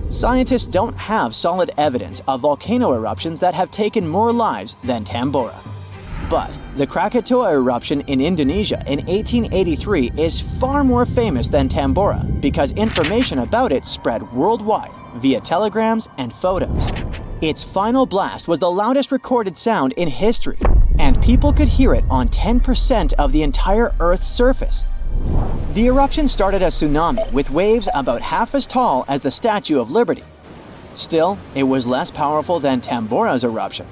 Scientists don't have solid evidence of volcano eruptions that have taken more lives than Tambora. But the Krakatoa eruption in Indonesia in 1883 is far more famous than Tambora because information about it spread worldwide via telegrams and photos. Its final blast was the loudest recorded sound in history, and people could hear it on 10% of the entire Earth's surface. The eruption started a tsunami with waves about half as tall as the Statue of Liberty. Still, it was less powerful than Tambora's eruption.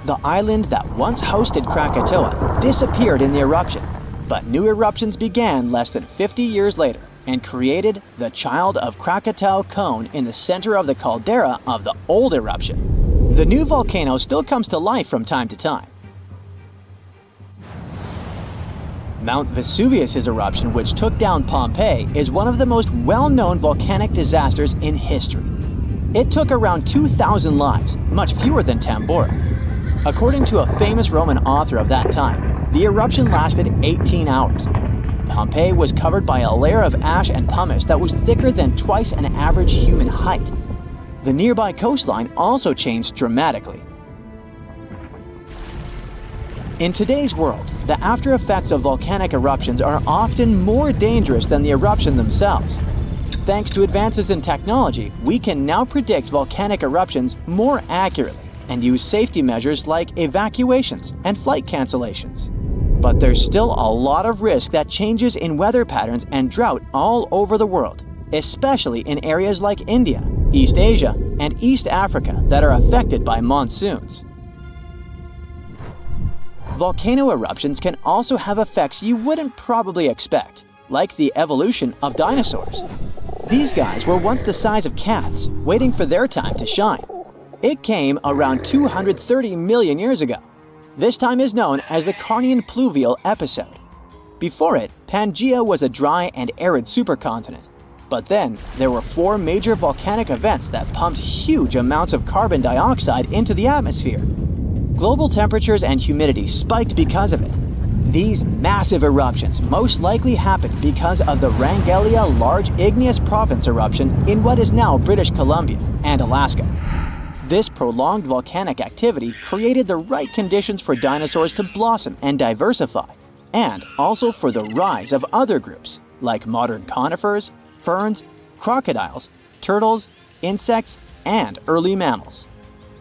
The island that once hosted Krakatoa disappeared in the eruption, but new eruptions began less than 50 years later and created the Child of Krakatau cone in the center of the caldera of the old eruption. The new volcano still comes to life from time to time. Mount Vesuvius's eruption, which took down Pompeii, is one of the most well-known volcanic disasters in history. It took around 2,000 lives, much fewer than Tambora. According to a famous Roman author of that time, the eruption lasted 18 hours. Pompeii was covered by a layer of ash and pumice that was thicker than twice an average human height. The nearby coastline also changed dramatically. In today's world, the after effects of volcanic eruptions are often more dangerous than the eruption themselves. Thanks to advances in technology, we can now predict volcanic eruptions more accurately and use safety measures like evacuations and flight cancellations. But there's still a lot of risk that changes in weather patterns and drought all over the world, especially in areas like India, East Asia, and East Africa that are affected by monsoons. Volcano eruptions can also have effects you wouldn't probably expect, like the evolution of dinosaurs. These guys were once the size of cats, waiting for their time to shine. It came around 230 million years ago. This time is known as the Carnian pluvial episode. Before it, Pangaea was a dry and arid supercontinent. But then, there were 4 major volcanic events that pumped huge amounts of carbon dioxide into the atmosphere. Global temperatures and humidity spiked because of it. These massive eruptions most likely happened because of the Wrangellia Large Igneous Province eruption in what is now British Columbia and Alaska. This prolonged volcanic activity created the right conditions for dinosaurs to blossom and diversify, and also for the rise of other groups, like modern conifers, ferns, crocodiles, turtles, insects, and early mammals.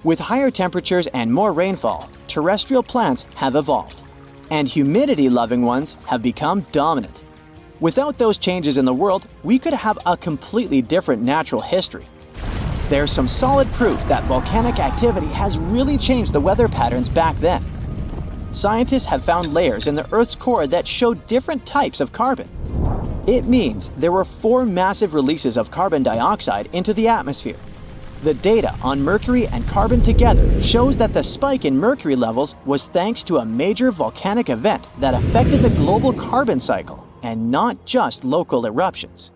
With higher temperatures and more rainfall, terrestrial plants have evolved, and humidity-loving ones have become dominant. Without those changes in the world, we could have a completely different natural history. There's some solid proof that volcanic activity has really changed the weather patterns back then. Scientists have found layers in the Earth's core that show different types of carbon. It means there were 4 massive releases of carbon dioxide into the atmosphere. The data on mercury and carbon together shows that the spike in mercury levels was thanks to a major volcanic event that affected the global carbon cycle and not just local eruptions.